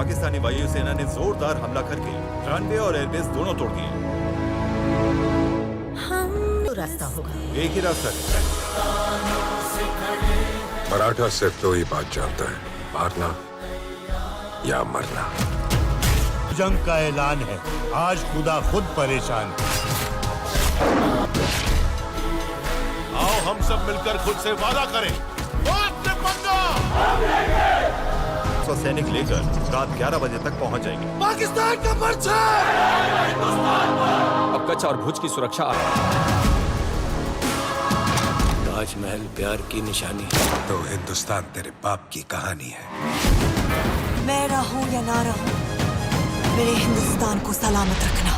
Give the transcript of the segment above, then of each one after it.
पाकिस्तानी वायुसेना ने जोरदार हमला करके रनवे और एयरबेस दोनों तोड़ दिए। तो रास्ता होगा, एक ही रास्ता है। मराठा सिर्फ दो ही बात जानता है, मारना या मरना। जंग का ऐलान है, आज खुदा खुद परेशान है। आओ हम सब मिलकर खुद से वादा करें, बात से पंगा। 100 सैनिक लेकर रात 11 बजे तक पहुंच जाएंगे। पाकिस्तान का परचम। अब कच्छ और भुज की सुरक्षा ताजमहल प्यार की निशानी है, तो हिंदुस्तान तेरे बाप की कहानी है। मैं रहूं या ना रहूं, मेरे हिंदुस्तान को सलामत रखना।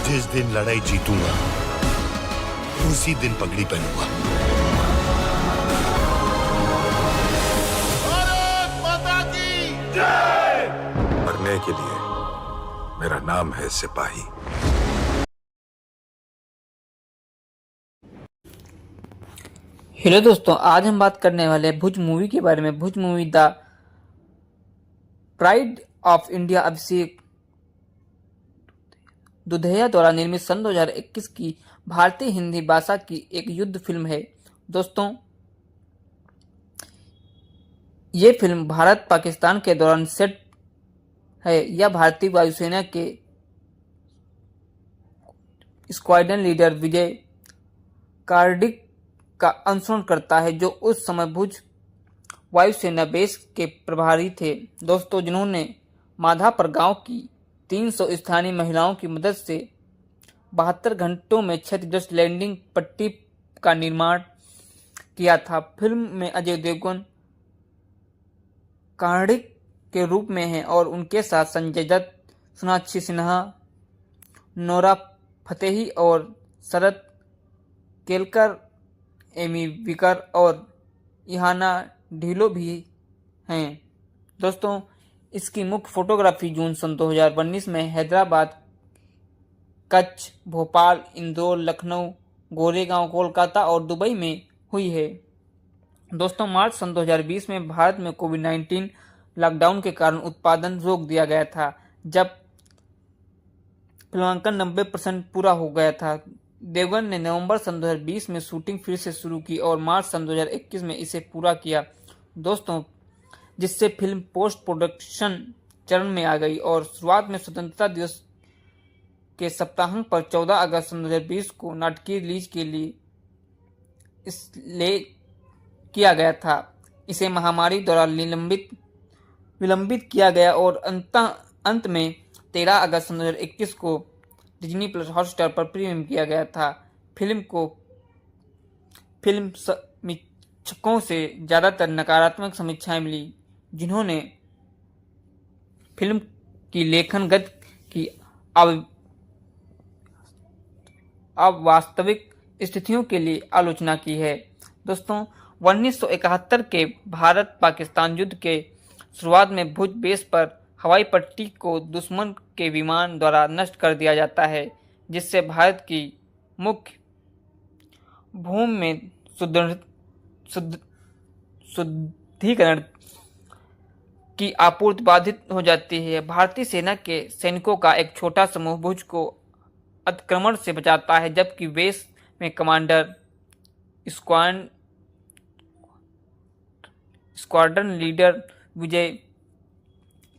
जिस दिन लड़ाई जीतूंगा उसी दिन पगड़ी पहनूंगा। भारत माता की जय। मरने के लिए मेरा नाम है सिपाही। हेलो दोस्तों, आज हम बात करने वाले हैं भुज मूवी के बारे में। Bhuj movie the pride of India Abhishek Dudhaiya द्वारा निर्मित सन 2021 की भारतीय हिंदी भाषा की एक युद्ध फिल्म है। दोस्तों, ये फिल्म भारत पाकिस्तान के दौरान सेट है। यह भारतीय वायुसेना के स्क्वाड्रन लीडर विजय कार्डिक का अनुसरण करता है, जो उस समय भुज वायुसेना बेस के प्रभारी थे। दोस्तों, जिन्होंने माधापर गांव की 300 स्थानीय महिलाओं की मदद से 72 घंटों में क्षतिग्रस्त लैंडिंग पट्टी का निर्माण किया था। फिल्म में अजय देवगन कार्डिक के रूप में हैं और उनके साथ संजय दत्त, सोनाक्षी सिन्हा, नोरा फतेही और शरद केलकर, एमी विकर और इहाना ढिलो भी हैं। दोस्तों, इसकी मुख्य फोटोग्राफी जून सन 2019 में हैदराबाद, कच्छ, भोपाल, इंदौर, लखनऊ, गोरेगांव, कोलकाता और दुबई में हुई है। दोस्तों, मार्च सन 2020 में भारत में कोविड-19 लॉकडाउन के कारण उत्पादन रोक दिया गया था। जब फिल्मांकन 90% पूरा हो गया था, देवगन ने नवंबर सन 2020 में शूटिंग फिर से शुरू की और मार्च सन 2021 में इसे पूरा किया। दोस्तों, जिससे फिल्म पोस्ट प्रोडक्शन चरण में आ गई और शुरुआत में स्वतंत्रता दिवस के सप्ताहांत पर 14 अगस्त सन 2020 को नाटकीय रिलीज के लिए इसलिए किया गया था। इसे महामारी द्वारा विलंबित किया गया और अंत में 13 अगस्त सन 2021 को डिज्नी प्लस हॉटस्टार पर प्रीमियम किया गया था। फिल्म को फिल्म समीक्षकों से ज़्यादातर नकारात्मक समीक्षाएं मिली, जिन्होंने फिल्म की लेखन गति की अवास्तविक स्थितियों के लिए आलोचना की है। दोस्तों, 1971 के भारत पाकिस्तान युद्ध के शुरुआत में भुज बेस पर हवाई पट्टी को दुश्मन के विमान द्वारा नष्ट कर दिया जाता है, जिससे भारत की मुख्य भूमि में शुद्धिकरण की आपूर्ति बाधित हो जाती है। भारतीय सेना के सैनिकों का एक छोटा समूह भुज को अतिक्रमण से बचाता है, जबकि बेस में कमांडर, स्क्वाड्रन लीडर विजय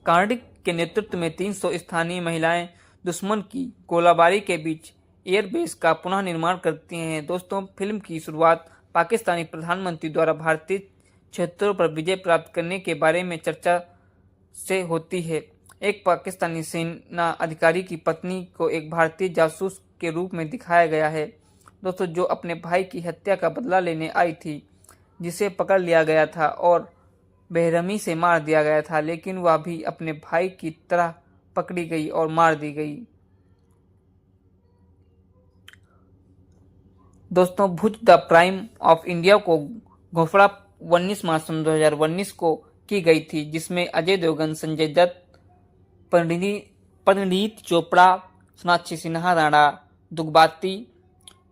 कार्डिक के नेतृत्व में 300 स्थानीय महिलाएं दुश्मन की गोलाबारी के बीच एयरबेस का पुनः निर्माण करती हैं। दोस्तों, फिल्म की शुरुआत पाकिस्तानी प्रधानमंत्री द्वारा भारतीय क्षेत्रों पर विजय प्राप्त करने के बारे में चर्चा से होती है। एक पाकिस्तानी सेना अधिकारी की पत्नी को एक भारतीय जासूस के रूप में दिखाया गया है, दोस्तों, जो अपने भाई की हत्या का बदला लेने आई थी, जिसे पकड़ लिया गया था और बेरहमी से मार दिया गया था, लेकिन वह भी अपने भाई की तरह पकड़ी गई और मार दी गई। दोस्तों, भुज द प्राइड ऑफ इंडिया को घोषणा 19 मार्च 2019 को की गई थी, जिसमें अजय देवगन, संजय दत्त, परिणीत चोपड़ा, सोनाक्षी सिन्हा, राणा दुग्बाती,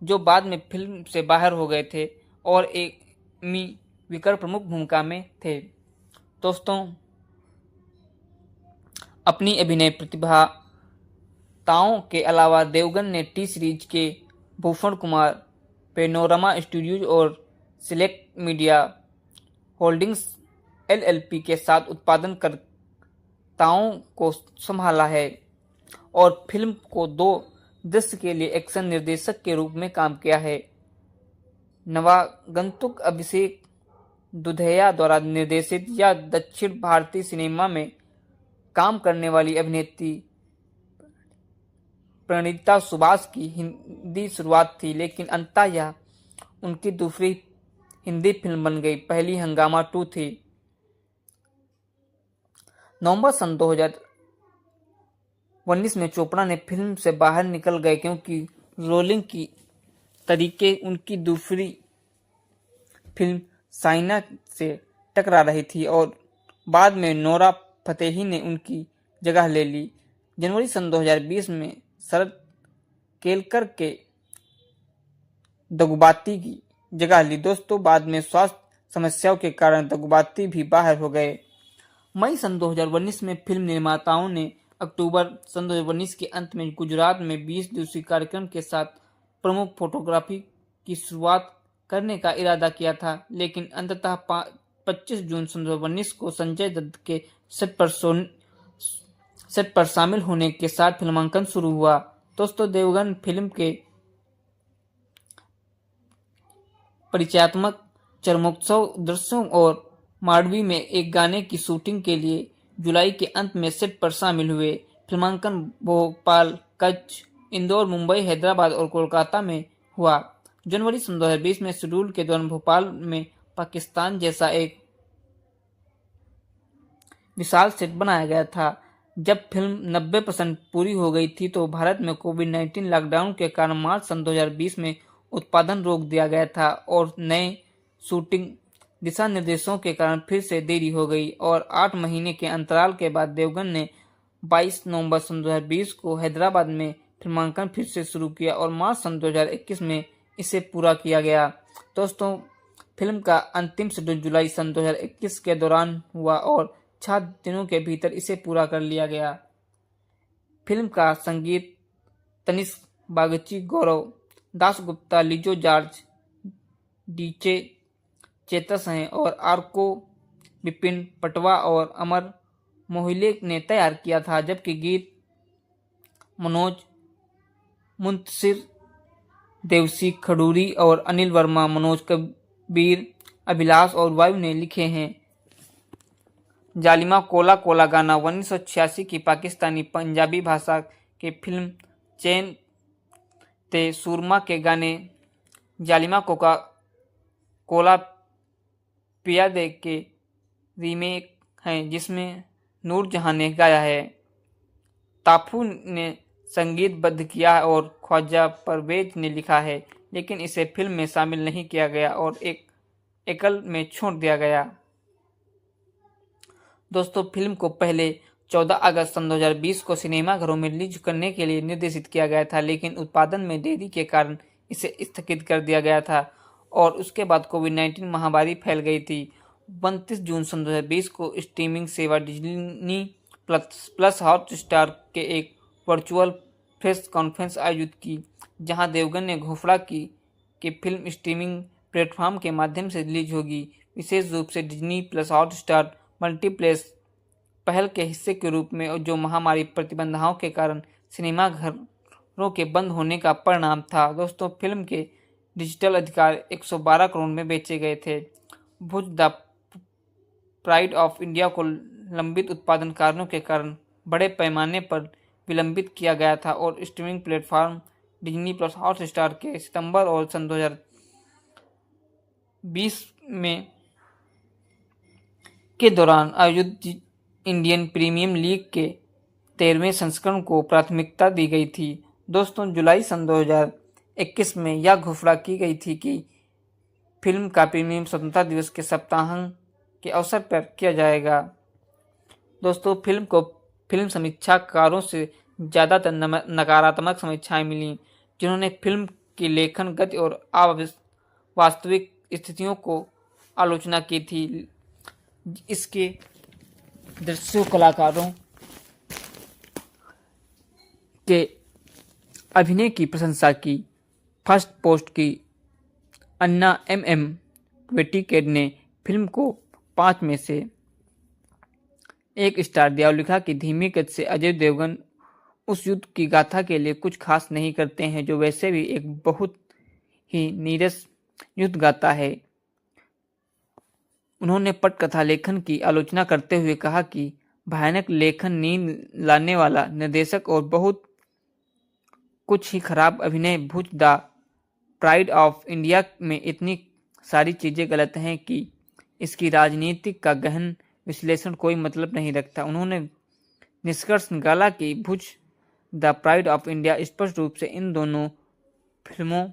जो बाद में फिल्म से बाहर हो गए थे, और एमी विकर प्रमुख भूमिका में थे। दोस्तों, अपनी अभिनय प्रतिभाताओं के अलावा देवगन ने टी सीरीज के भूषण कुमार, पैनोरमा स्टूडियोज और सिलेक्ट मीडिया होल्डिंग्स एलएलपी के साथ उत्पादनकर्ताओं को संभाला है और फिल्म को 2 दृश्य के लिए एक्शन निर्देशक के रूप में काम किया है। नवागंतुक अभिषेक दुधैया द्वारा निर्देशित या दक्षिण भारतीय सिनेमा में काम करने वाली अभिनेत्री प्रणीता सुभाष की हिंदी शुरुआत थी, लेकिन अंततः यह उनकी दूसरी हिंदी फिल्म बन गई। पहली हंगामा 2 थी। नवंबर सन 2019 में चोपड़ा ने फिल्म से बाहर निकल गए क्योंकि रोलिंग की तरीके उनकी दूसरी फिल्म साइना से टकरा रही थी और बाद में नोरा फतेही ने उनकी जगह ले ली। जनवरी सन 2020 में शरद केलकर के दगुबाती की जगह ली। दोस्तों, बाद में स्वास्थ्य समस्याओं के कारण दगुबाती भी बाहर हो गए। मई सन 2019 में फिल्म निर्माताओं ने अक्टूबर सन 2019 के अंत में गुजरात में 20 दिवसीय कार्यक्रम के साथ प्रमुख फोटोग्राफी की शुरुआत करने का इरादा किया था, लेकिन अंततः 25 जून सन 2019 को संजय दत्त के सेट पर शामिल होने के साथ फिल्मांकन शुरू हुआ। दोस्तों, देवगन फिल्म के परिचयात्मक चरमोत्सव दृश्यों और मांडवी में एक गाने की शूटिंग के लिए जुलाई के अंत में सेट पर शामिल हुए। फिल्मांकन भोपाल, कच्छ, इंदौर, मुंबई, हैदराबाद और कोलकाता में हुआ। जनवरी सन 2020 में शेड्यूल के दौरान भोपाल में पाकिस्तान जैसा एक विशाल सेट बनाया गया था। जब फिल्म 90% पूरी हो गई थी तो भारत में कोविड-19 लॉकडाउन के कारण मार्च सन 2020 में उत्पादन रोक दिया गया था और नए शूटिंग दिशा निर्देशों के कारण फिर से देरी हो गई और 8 महीने के अंतराल के बाद देवगन ने 22 नवंबर सन 2020 को हैदराबाद में फिल्मांकन फिर से शुरू किया और मार्च सन 2021 में इसे पूरा किया गया। दोस्तों, फिल्म का अंतिम शेड्यूल जुलाई सन 2021 के दौरान हुआ और 6 दिनों के भीतर इसे पूरा कर लिया गया। फिल्म का संगीत तनिष्क बागची, गौरव दासगुप्ता, लिजो जॉर्ज, डीजे चेतस हैं और आर्को विपिन पटवा और अमर मोहिले ने तैयार किया था, जबकि गीत मनोज मुंतशिर, देवसी खडूरी और अनिल वर्मा, मनोज कबीर, अभिलाष और वायु ने लिखे हैं। जालिमा कोला कोला गाना 1986 की पाकिस्तानी पंजाबी भाषा के फिल्म चैन ते सूरमा के गाने जालिमा कोका कोला पिया दे के रीमेक हैं, जिसमें नूरजहां ने गाया है। ताफू ने संगीतबद्ध किया है और ख्वाजा परवेज ने लिखा है, लेकिन इसे फिल्म में शामिल नहीं किया गया और एक एकल में छोड़ दिया गया। दोस्तों, फिल्म को पहले 14 अगस्त सन 2020 को सिनेमाघरों में रिलीज करने के लिए निर्देशित किया गया था, लेकिन उत्पादन में देरी के कारण इसे स्थगित कर दिया गया था और उसके बाद कोविड-19 महामारी फैल गई थी। 29 जून सन 2020 को स्ट्रीमिंग सेवा डिज्नी प्लस हॉटस्टार के एक वर्चुअल प्रेस कॉन्फ्रेंस आयोजित की, जहां देवगन ने घोषणा की कि फिल्म स्ट्रीमिंग प्लेटफॉर्म के माध्यम से रिलीज होगी, विशेष रूप से डिज्नी प्लस हॉटस्टार मल्टीप्लेक्स पहल के हिस्से के रूप में, जो महामारी प्रतिबंधों के कारण सिनेमाघरों के बंद होने का परिणाम था। दोस्तों, फिल्म के डिजिटल अधिकार 112 करोड़ में बेचे गए थे। भुज द प्राइड ऑफ इंडिया को लंबित उत्पादन कारणों के कारण बड़े पैमाने पर विलंबित किया गया था और streaming platform Disney plus Hotstar के सितंबर और सन 2020 में के दौरान आयोजित इंडियन प्रीमियर लीग के 13वें संस्करण को प्राथमिकता दी गई थी। दोस्तों, जुलाई सन 2021 में यह घोषणा की गई थी कि फिल्म का प्रीमियर स्वतंत्रता दिवस के सप्ताहांत के अवसर पर किया जाएगा। दोस्तों, फिल्म को फिल्म समीक्षाकारों से ज़्यादातर नकारात्मक समीक्षाएं मिलीं, जिन्होंने फिल्म की लेखन गति और वास्तविक स्थितियों को आलोचना की थी। इसके दृश्य कलाकारों के अभिनय की प्रशंसा की। फर्स्ट पोस्ट की अन्ना MM वेटिकेड ने फिल्म को 5 में से 1 स्टार दिया और लिखा कि धीमी गति से अजय देवगन उस युद्ध की गाथा के लिए कुछ खास नहीं करते हैं जो वैसे भी एक बहुत ही नीरस युद्ध गाथा है। उन्होंने पटकथा लेखन की आलोचना करते हुए कहा कि भयानक लेखन, नींद लाने वाला निर्देशक और बहुत कुछ ही खराब अभिनय। भुज द प्राइड ऑफ इंडिया में इतनी सारी चीजें गलत हैं कि इसकी राजनीतिक का गहन विश्लेषण कोई मतलब नहीं रखता। उन्होंने निष्कर्ष निकाला कि भुज द प्राइड ऑफ इंडिया स्पष्ट रूप से इन दोनों फिल्मों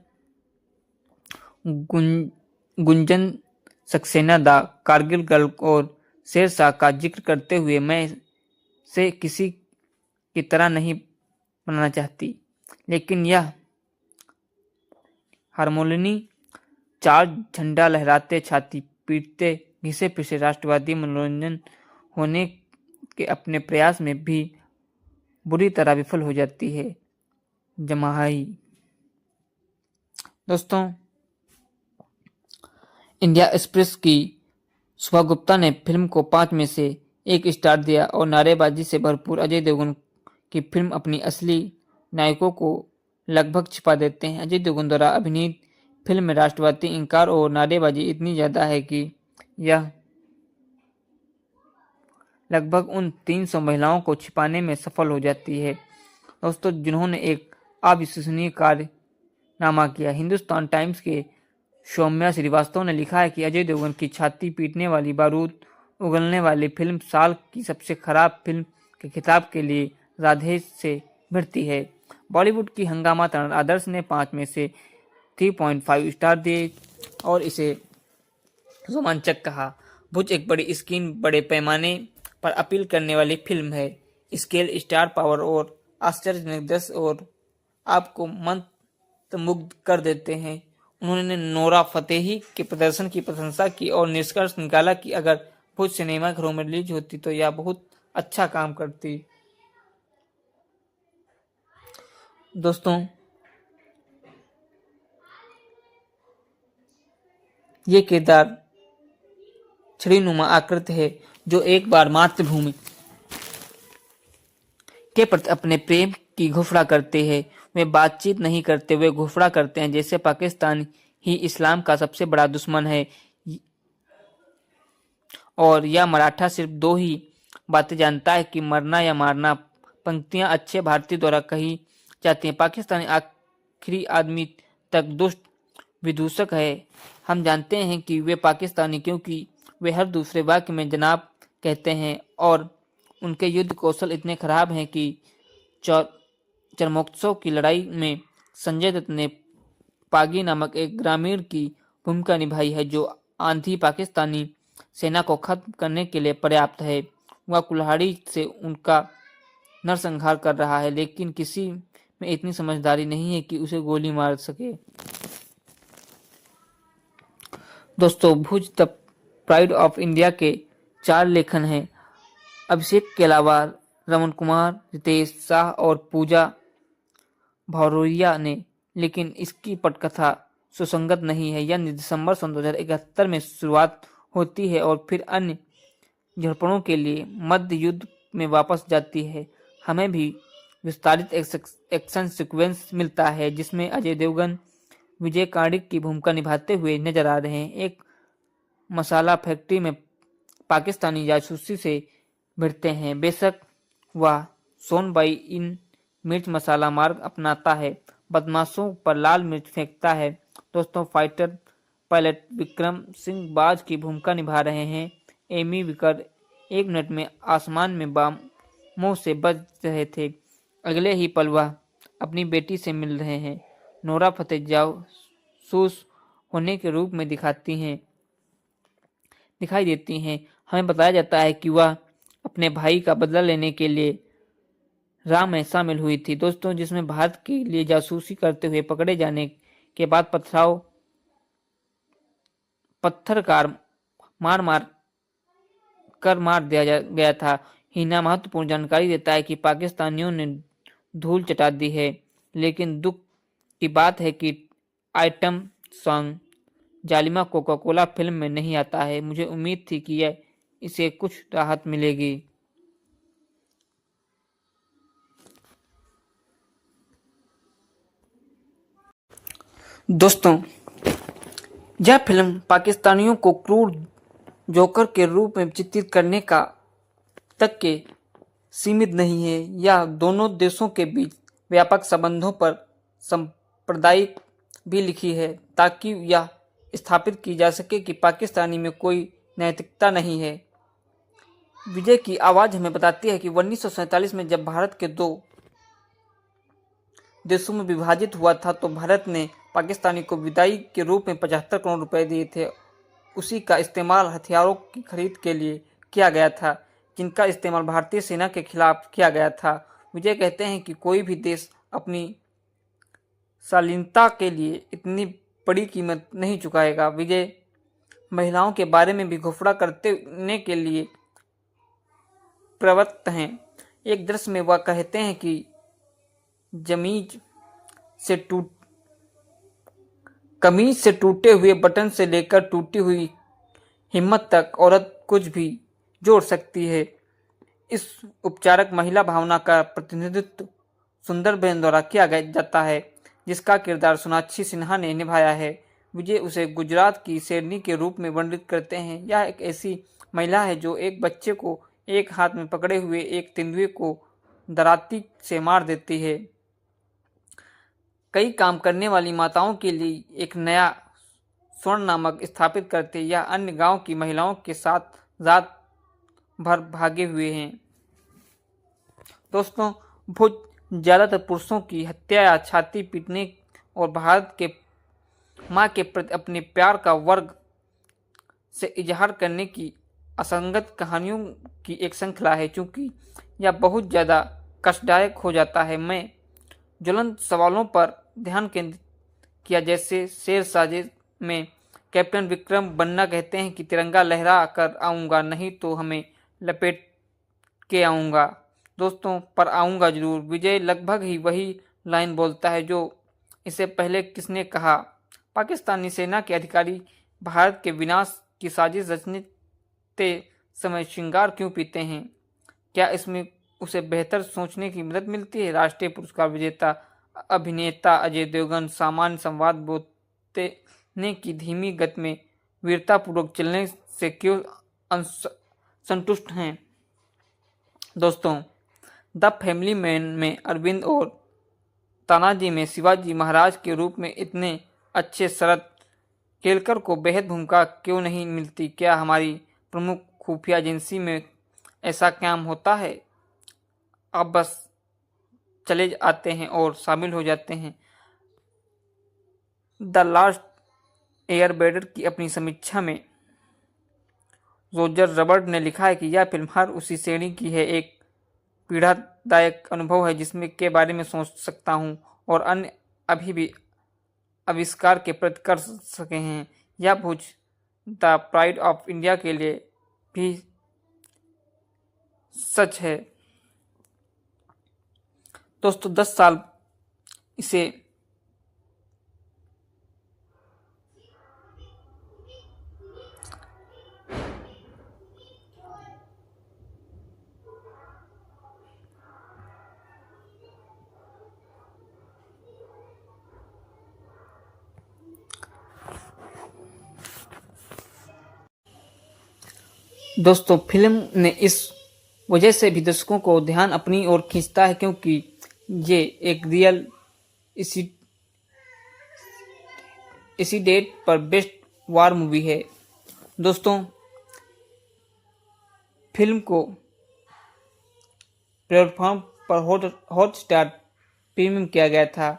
गुंजन सक्सेना, द कारगिल गर्ल और शेरशाह का जिक्र करते हुए मैं से किसी की तरह नहीं बनाना चाहती, लेकिन यह हारमोनी चार झंडा लहराते, छाती पीटते, घिसे पिसे राष्ट्रवादी मनोरंजन होने के अपने प्रयास में भी बुरी तरह विफल हो जाती है। जमाई दोस्तों, इंडिया एक्सप्रेस की सुभा गुप्ता ने फिल्म को 5 में से 1 स्टार दिया और नारेबाजी से भरपूर अजय देवगन की फिल्म अपनी असली नायकों को लगभग छिपा देते हैं। अजय देवगन द्वारा अभिनीत फिल्म में राष्ट्रवादी इंकार और नारेबाजी इतनी ज्यादा है कि यह लगभग उन 300 महिलाओं को छिपाने में सफल हो जाती है। दोस्तों, जिन्होंने एक अविश्वसनीय कारनामा किया। हिंदुस्तान टाइम्स के सौम्या श्रीवास्तव ने लिखा है कि अजय देवगन की छाती पीटने वाली, बारूद उगलने वाली फिल्म साल की सबसे खराब फिल्म के खिताब के लिए राधे से भिड़ती है। बॉलीवुड की हंगामा तरण आदर्श ने 5 में से 3.5 स्टार दिए और इसे रोमांचक कहा। भुज एक बड़ी स्क्रीन, बड़े पैमाने पर अपील करने वाली फिल्म है। स्केल, स्टार पावर और आश्चर्यजनक दृश्य और आपको मंत्रमुग्ध कर देते हैं। उन्होंने नोरा फतेही के प्रदर्शन की प्रशंसा की और निष्कर्ष निकाला कि अगर भुज सिनेमा घरों में रिलीज होती तो यह बहुत अच्छा काम करती। दोस्तों, ये किरदार छड़ीनुमा आकृति है जो एक बार मातृभूमि के प्रति अपने प्रेम की घोषणा करते हैं। वे बातचीत नहीं करते, वे घोषणा करते हैं जैसे पाकिस्तान ही इस्लाम का सबसे बड़ा दुश्मन है और यह मराठा सिर्फ 2 ही बातें जानता है कि मरना या मारना। पंक्तियां अच्छे भारतीय द्वारा कही जाती हैं। पाकिस्तानी आखिरी आदमी तक दुष्ट विदूषक है। हम जानते हैं कि वे पाकिस्तानी क्योंकि वे हर दूसरे वाक्य में जनाब कहते हैं और उनके युद्ध कौशल इतने खराब हैं कि चरमोत्सव की लड़ाई में संजय दत्त ने पागी नामक एक ग्रामीण की भूमिका निभाई है जो आंधी पाकिस्तानी सेना को खत्म करने के लिए पर्याप्त है। वह कुल्हाड़ी से उनका नरसंहार कर रहा है, लेकिन किसी में इतनी समझदारी नहीं है कि उसे गोली मार सके। दोस्तों, भुज द प्राइड ऑफ इंडिया के 4 लेखन हैं। अभिषेक के अलावा रमन कुमार, रितेश शाह और पूजा भौरोरिया ने, लेकिन इसकी पटकथा सुसंगत नहीं है। यह दिसंबर 2071 में शुरुआत होती है और फिर अन्य झड़पों के लिए मध्य युद्ध में वापस जाती है। हमें भी विस्तारित एक्शन सीक्वेंस मिलता है जिसमें अजय देवगन विजय कार्णिक की भूमिका निभाते हुए नजर आ रहे हैं। एक मसाला फैक्ट्री में पाकिस्तानी जासूसी से भिड़ते हैं। बेशक वह सोनबाई इन मिर्च मसाला मार्ग अपनाता है, बदमाशों पर लाल मिर्च फेंकता है। दोस्तों, फाइटर पायलट विक्रम सिंह बाज की भूमिका निभा रहे हैं। एमी विकर 1 मिनट में आसमान में बमों से बच रहे थे, अगले ही पल वह अपनी बेटी से मिल रहे हैं। नोरा फतेही जासूस होने के रूप में दिखाई देती हैं। हमें बताया जाता है कि वह अपने भाई का बदला लेने के लिए राम में शामिल हुई थी। दोस्तों, जिसमें भारत के लिए जासूसी करते हुए पकड़े जाने के बाद पत्थरकार मार दिया गया था। हिना महत्वपूर्ण जानकारी देता है कि पाकिस्तानियों ने धूल चटा दी है, लेकिन दुख की बात है कि item song Zalima Coca Cola film में नहीं आता है। मुझे उम्मीद थी कि इसे कुछ राहत मिलेगी। दोस्तों, यह फिल्म पाकिस्तानियों को क्रूर जोकर के रूप में चित्रित करने का तक के सीमित नहीं है। यह दोनों देशों के बीच व्यापक संबंधों पर सांप्रदायिक भी लिखी है, ताकि यह स्थापित की जा सके कि पाकिस्तानी में कोई नैतिकता नहीं है। विजय की आवाज हमें बताती है कि 1947 में जब भारत के दो देशों में विभाजित हुआ था, तो भारत ने पाकिस्तानी को विदाई के रूप में 75 करोड़ रुपए दिए थे। उसी का इस्तेमाल हथियारों की खरीद के लिए किया गया था, जिनका इस्तेमाल भारतीय सेना के खिलाफ किया गया था। विजय कहते हैं कि कोई भी देश अपनी शालीनता के लिए इतनी बड़ी कीमत नहीं चुकाएगा। विजय महिलाओं के बारे में भी घोषणा करने के लिए प्रवृत्त हैं। एक दृश्य में वह कहते हैं कि कमीज से टूटे हुए बटन से लेकर टूटी हुई हिम्मत तक औरत कुछ भी जोड़ सकती है। इस उपचारक महिला भावना का प्रतिनिधित्व सुंदरबेन द्वारा किया जाता है, जिसका किरदार सोनाक्षी सिन्हा ने निभाया है। विजय उसे गुजरात की शेरनी के रूप में वर्णित करते हैं। यह एक ऐसी महिला है जो एक बच्चे को एक हाथ में पकड़े हुए एक तेंदुए को दराती से मार देती है। कई काम करने वाली माताओं के लिए एक नया स्वर्ण नामक स्थापित करते या अन्य गांव की महिलाओं के साथ रात भर भागे हुए हैं। दोस्तों, भुज ज्यादातर पुरुषों की हत्या या छाती पीटने और भारत के मां के प्रति अपने प्यार का वर्ग से इजहार करने की असंगत कहानियों की एक श्रृंखला है। चूंकि यह बहुत ज़्यादा कष्टदायक हो जाता है, मैं ज्वलंत सवालों पर ध्यान केंद्रित किया, जैसे शेर साजिश में कैप्टन विक्रम बन्ना कहते हैं कि तिरंगा लहरा कर आऊँगा, नहीं तो हमें लपेट के आऊँगा। दोस्तों, पर आऊँगा जरूर। विजय लगभग ही वही लाइन बोलता है जो इससे पहले किसने कहा। पाकिस्तानी सेना के अधिकारी भारत के विनाश की साजिश रचते समय श्रृंगार क्यों पीते हैं? क्या इसमें उसे बेहतर सोचने की मदद मिलती है? राष्ट्रीय पुरस्कार विजेता अभिनेता अजय देवगन सामान्य संवाद बोलने की धीमी गति में वीरतापूर्वक चलने से क्यों संतुष्ट हैं? दोस्तों, द फैमिली मैन में अरविंद और तानाजी में शिवाजी महाराज के रूप में इतने अच्छे शरद केलकर को बेहद भूमिका क्यों नहीं मिलती? क्या हमारी प्रमुख खुफिया एजेंसी में ऐसा काम होता है? आप बस चले आते हैं और शामिल हो जाते हैं। द लास्ट एयरबेंडर की अपनी समीक्षा में रोजर रबर्ट ने लिखा है कि यह फिल्म हर उसी श्रेणी की है, एक पीड़ादायक अनुभव है जिसमें के बारे में सोच सकता हूं और अन्य अभी भी आविष्कार के प्रति कर सके हैं। यह भुज द प्राइड ऑफ इंडिया के लिए भी सच है। दोस्तों, 10 साल इसे दोस्तों, फिल्म ने इस वजह से भी दर्शकों को ध्यान अपनी ओर खींचता है क्योंकि ये एक रियल इसी डेट पर बेस्ट वार मूवी है। दोस्तों, फिल्म को प्लेटफॉर्म पर हॉटस्टार प्रीमियम किया गया था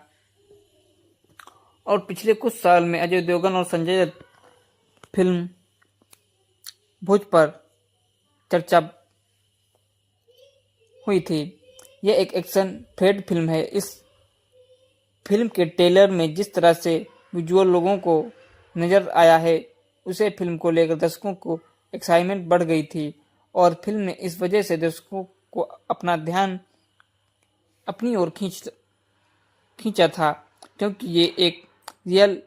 और पिछले कुछ साल में अजय देवगन और संजय दत्त फिल्म भुज पर चर्चा हुई थी। यह एक एक्शन थ्रिलर फिल्म है। इस फिल्म के ट्रेलर में जिस तरह से विजुअल लोगों को नजर आया है, उसे फिल्म को लेकर दर्शकों को एक्साइटमेंट बढ़ गई थी और फिल्म ने इस वजह से दर्शकों को अपना ध्यान अपनी ओर खींचा था, क्योंकि ये एक रियल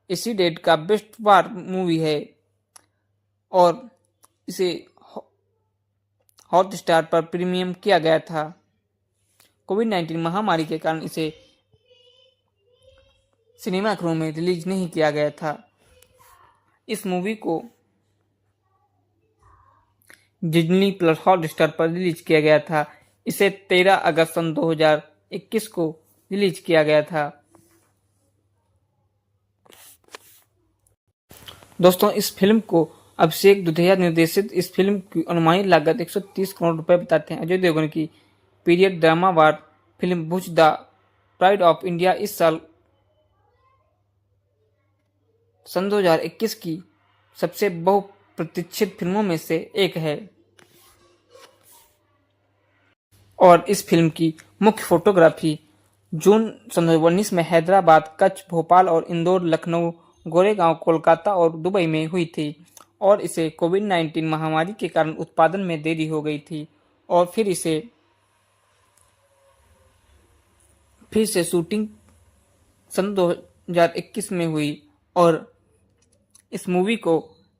एसिडेट का बेस्ट वार मूवी है और इसे हॉटस्टार पर प्रीमियम किया गया था। कोविड-19 महामारी के कारण इसे सिनेमाघरों में रिलीज नहीं किया गया था। इस मूवी को डिज्नी प्लस हॉटस्टार पर रिलीज किया गया था। इसे 13 अगस्त सन 2021 को रिलीज किया गया था। दोस्तों, इस फिल्म को अभिषेक दुधैया निर्देशित इस फिल्म की अनुमानित लागत 130 करोड़ रुपए बताते हैं। अजय देवगन की period drama war film Bhuj the pride of India इस साल सन 2021 की सबसे बहुप्रतीक्षित फिल्मों में से एक है और इस फिल्म की मुख्य फोटोग्राफी जून सन 2019 में हैदराबाद, कच्छ, भोपाल और इंदौर, लखनऊ, गोरेगांव, कोलकाता और दुबई में हुई थी और इसे कोविड-19 महामारी के कारण उत्पादन में देरी हो गई थी और फिर से शूटिंग सन 2021 में हुई और इस मूवी को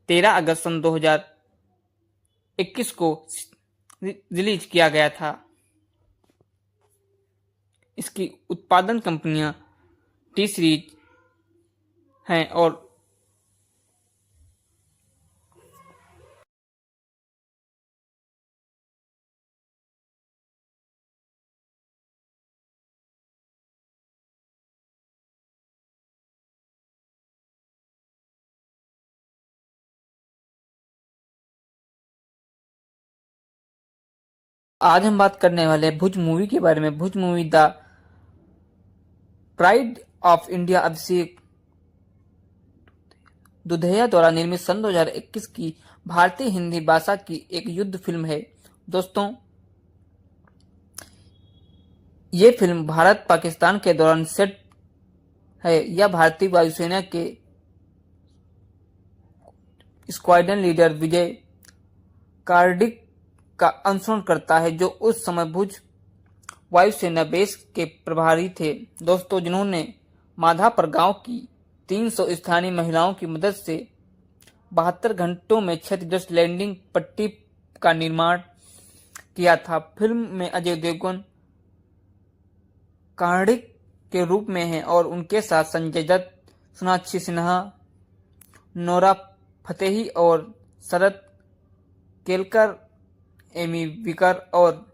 13 अगस्त सन 2021 को रिलीज किया गया था। इसकी उत्पादन कंपनियां टी सीरीज हैं और आज हम बात करने वाले हैं भुज मूवी के बारे में। Bhuj movie the pride of India Abhishek Dudhaiya द्वारा निर्मित सन 2021 की भारतीय हिंदी भाषा की एक युद्ध फिल्म है। दोस्तों, ये फिल्म भारत पाकिस्तान के दौरान सेट है। यह भारतीय वायुसेना के स्क्वाड्रन लीडर विजय कार्डिक का अनुसरण करता है, जो उस समय भुज वायुसेना बेस के प्रभारी थे। दोस्तों, जिन्होंने माधापर गांव की 300 स्थानीय महिलाओं की मदद से 72 घंटों में क्षतिग्रस्त लैंडिंग पट्टी का निर्माण किया था। फिल्म में अजय देवगन कार्डिक के रूप में हैं और उनके साथ संजय दत्त, सोनाक्षी सिन्हा, नोरा फतेही और शरद केलकर, एमी विकर और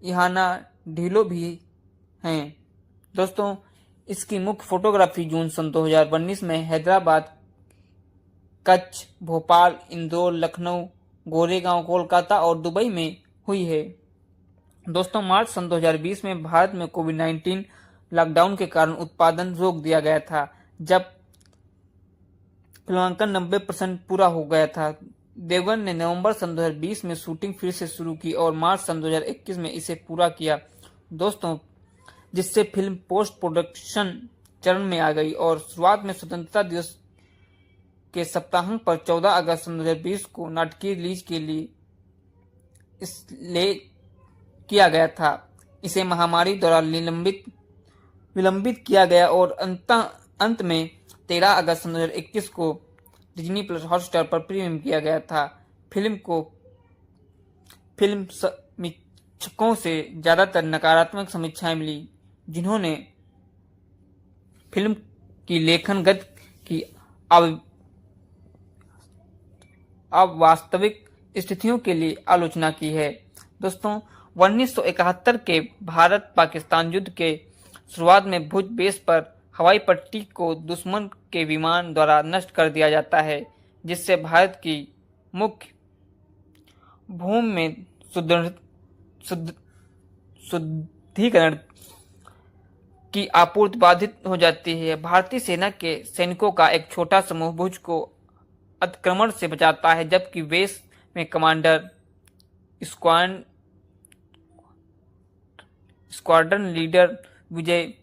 इहाना ढिलो भी हैं। दोस्तों, इसकी मुख्य फोटोग्राफी जून सन 2019 में हैदराबाद, कच्छ, भोपाल, इंदौर, लखनऊ, गोरेगांव, कोलकाता और दुबई में हुई है। दोस्तों, मार्च सन 2020 में भारत में कोविड-19 लॉकडाउन के कारण उत्पादन रोक दिया गया था। जब फिल्मांकन 90% पूरा हो गया था, देवगन ने नवंबर सन 2020 में शूटिंग फिर से शुरू की और मार्च सन 2021 में इसे पूरा किया। दोस्तों, जिससे फिल्म पोस्ट प्रोडक्शन चरण में आ गई और शुरुआत में स्वतंत्रता दिवस के सप्ताहांत पर 14 अगस्त सन 2020 को नाटकीय रिलीज के लिए इसलिए किया गया था। इसे महामारी द्वारा विलंबित किया गया और अंत में 13 अगस्त सन 2021 को डिज्नी प्लस हॉटस्टार पर प्रीमियम किया गया था। फिल्म को फिल्म समीक्षकों से ज्यादातर नकारात्मक समीक्षाएं मिली, जिन्होंने फिल्म की लेखन गति की अवास्तविक स्थितियों के लिए आलोचना की है। दोस्तों, 1971 के भारत पाकिस्तान युद्ध के शुरुआत में भुज बेस पर हवाई पट्टी को दुश्मन के विमान द्वारा नष्ट कर दिया जाता है, जिससे भारत की मुख्य भूमि में शुद्धिकरण की आपूर्ति बाधित हो जाती है। भारतीय सेना के सैनिकों का एक छोटा समूह भुज को अतिक्रमण से बचाता है, जबकि बेस में कमांडर, स्क्वाड्रन लीडर विजय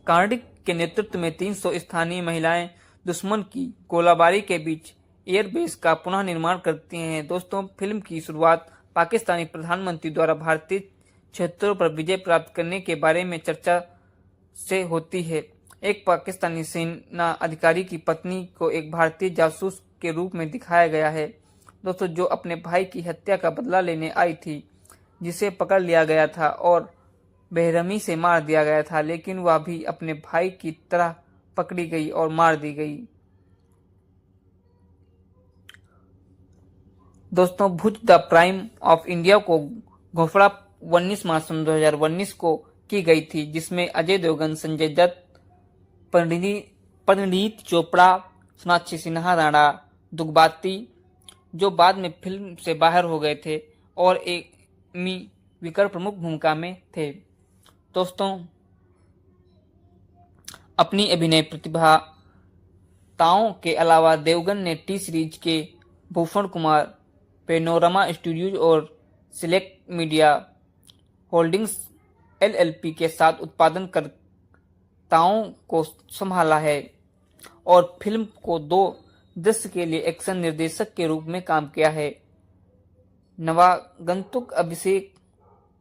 कार्डिक के नेतृत्व में 300 स्थानीय महिलाएं दुश्मन की गोलाबारी के बीच एयरबेस का पुनः निर्माण करती हैं। दोस्तों, फिल्म की शुरुआत पाकिस्तानी प्रधानमंत्री द्वारा भारतीय क्षेत्रों पर विजय प्राप्त करने के बारे में चर्चा से होती है। एक पाकिस्तानी सेना अधिकारी की पत्नी को एक भारतीय जासूस के रूप में दिखाया गया है दोस्तों, जो अपने भाई की हत्या का बदला लेने आई थी, जिसे पकड़ लिया गया था और बेरहमी से मार दिया गया था, लेकिन वह भी अपने भाई की तरह पकड़ी गई और मार दी गई। दोस्तों, भुज द प्राइम ऑफ इंडिया को घोषणा 19 मार्च 2019 को की गई थी, जिसमें अजय देवगन, संजय दत्त, परिणीत चोपड़ा, सोनाक्षी सिन्हा, राणा दुग्बाती, जो बाद में फिल्म से बाहर हो गए थे, और एमी विकर प्रमुख भूमिका में थे। दोस्तों, अपनी अभिनय प्रतिभाताओं के अलावा देवगन ने टी सीरीज के भूषण कुमार, पेनोरमा स्टूडियोज और सिलेक्ट मीडिया होल्डिंग्स एलएलपी के साथ उत्पादनकर्ताओं को संभाला है और फिल्म को 2 दृश्य के लिए एक्शन निर्देशक के रूप में काम किया है। नवागंतुक अभिषेक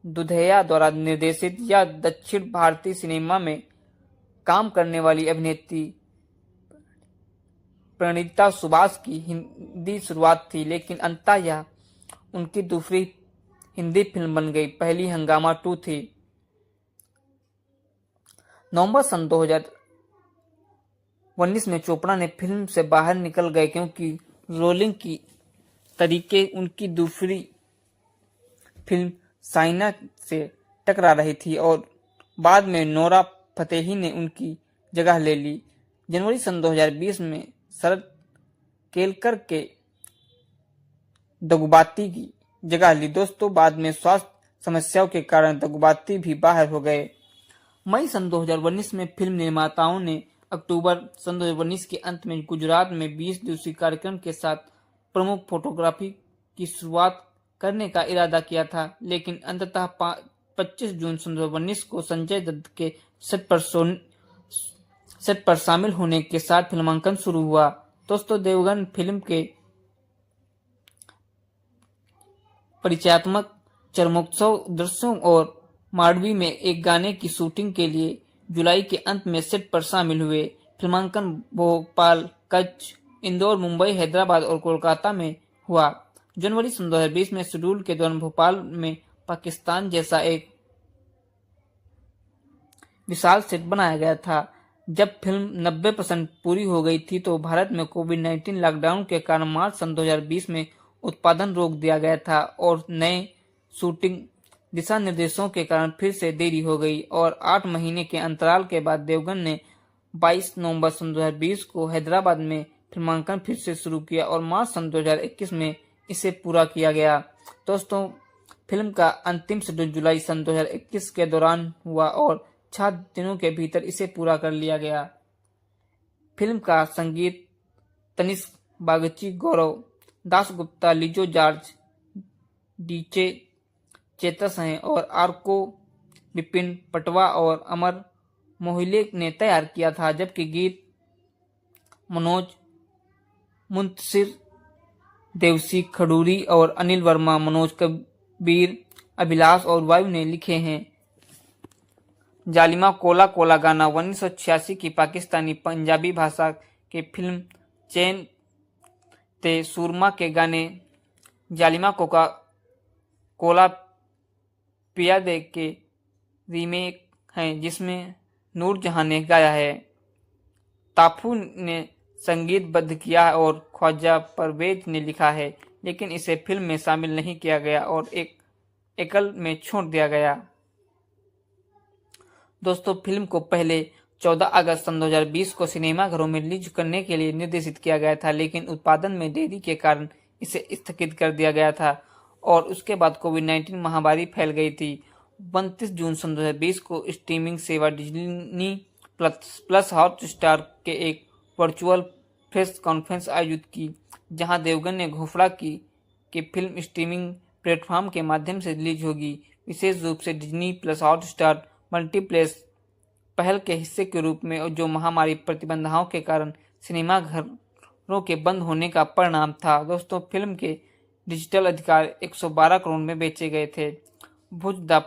दुधैया द्वारा निर्देशित या दक्षिण भारतीय सिनेमा में काम करने वाली अभिनेत्री प्रणीता सुभाष की हिंदी शुरुआत थी, लेकिन अंततः यह उनकी दूसरी हिंदी फिल्म बन गई। पहली हंगामा 2 थी। नवंबर सन 2019 में चोपड़ा ने फिल्म से बाहर निकल गए क्योंकि रोलिंग की तरीके उनकी दूसरी फिल्म साइना से टकरा रही थी और बाद में नोरा फतेही ने उनकी जगह ले ली। जनवरी सन 2020 में शरद केलकर के दगुबाती की जगह ली। दोस्तों, बाद में स्वास्थ्य समस्याओं के कारण दगुबाती भी बाहर हो गए। मई सन 2019 में फिल्म निर्माताओं ने अक्टूबर सन 2019 के अंत में गुजरात में 20 दिवसीय कार्यक्रम के साथ प्रमुख फोटोग्राफी की शुरुआत करने का इरादा किया था, लेकिन अंततः 25 जून सन 2019 को संजय दत्त के सेट पर शामिल होने के साथ फिल्मांकन शुरू हुआ। दोस्तों, देवगन फिल्म के परिचयात्मक चरमोत्सव दृश्यों और मांडवी में एक गाने की शूटिंग के लिए जुलाई के अंत में सेट पर शामिल हुए। फिल्मांकन भोपाल, कच्छ, इंदौर, मुंबई, हैदराबाद और कोलकाता में हुआ। जनवरी सन 2020 में शेड्यूल के दौरान भोपाल में पाकिस्तान जैसा एक विशाल सेट बनाया गया था। जब फिल्म 90% पूरी हो गई थी तो भारत में कोविड-19 लॉकडाउन के कारण मार्च सन 2020 में उत्पादन रोक दिया गया था और नए शूटिंग दिशा निर्देशों के कारण फिर से देरी हो गई और 8 महीने के अंतराल के बाद देवगन ने 22 नवंबर सन 2020 को हैदराबाद में फिल्मांकन फिर से शुरू किया और मार्च सन 2021 में इसे पूरा किया गया। दोस्तों, फिल्म का अंतिम शेड्यूल जुलाई सन 2021 के दौरान हुआ और 6 दिनों के भीतर इसे पूरा कर लिया गया। फिल्म का संगीत तनिष्क बागची, गौरव दासगुप्ता, लिजो जॉर्ज, डीजे चेतस हैं और आर्को विपिन पटवा और अमर मोहिले ने तैयार किया था, जबकि गीत मनोज मुंतशिर, देवसी खडूरी और अनिल वर्मा, मनोज कबीर, अभिलाष और वायु ने लिखे हैं। जालिमा कोला कोला गाना 1986 की पाकिस्तानी पंजाबी भाषा के फिल्म चैन ते सूरमा के गाने जालिमा कोला पिया दे के रीमेक हैं, जिसमें नूरजहां ने गाया है। ताफू ने संगीतबद्ध किया और ख्वाजा परवेज ने लिखा है, लेकिन इसे फिल्म में शामिल नहीं किया गया और एक एकल में छोड़ दिया गया। दोस्तों, फिल्म को पहले 14 अगस्त सन 2020 को सिनेमाघरों में रिलीज करने के लिए निर्देशित किया गया था, लेकिन उत्पादन में देरी के कारण इसे स्थगित कर दिया गया था और उसके बाद कोविड-19 महामारी फैल गई थी। 29 जून सन 2020 को स्ट्रीमिंग सेवा डिज्नी प्लस हॉटस्टार के एक वर्चुअल प्रेस कॉन्फ्रेंस आयोजित की, जहां देवगन ने घोषणा की कि फिल्म स्ट्रीमिंग प्लेटफॉर्म के माध्यम से रिलीज होगी, विशेष रूप से डिज्नी प्लस हॉटस्टार मल्टीप्लेक्स पहल के हिस्से के रूप में, जो महामारी प्रतिबंधों के कारण सिनेमाघर थिएटरों के बंद होने का परिणाम था। दोस्तों, फिल्म के डिजिटल अधिकार 112 करोड़ में बेचे गए थे। भुज द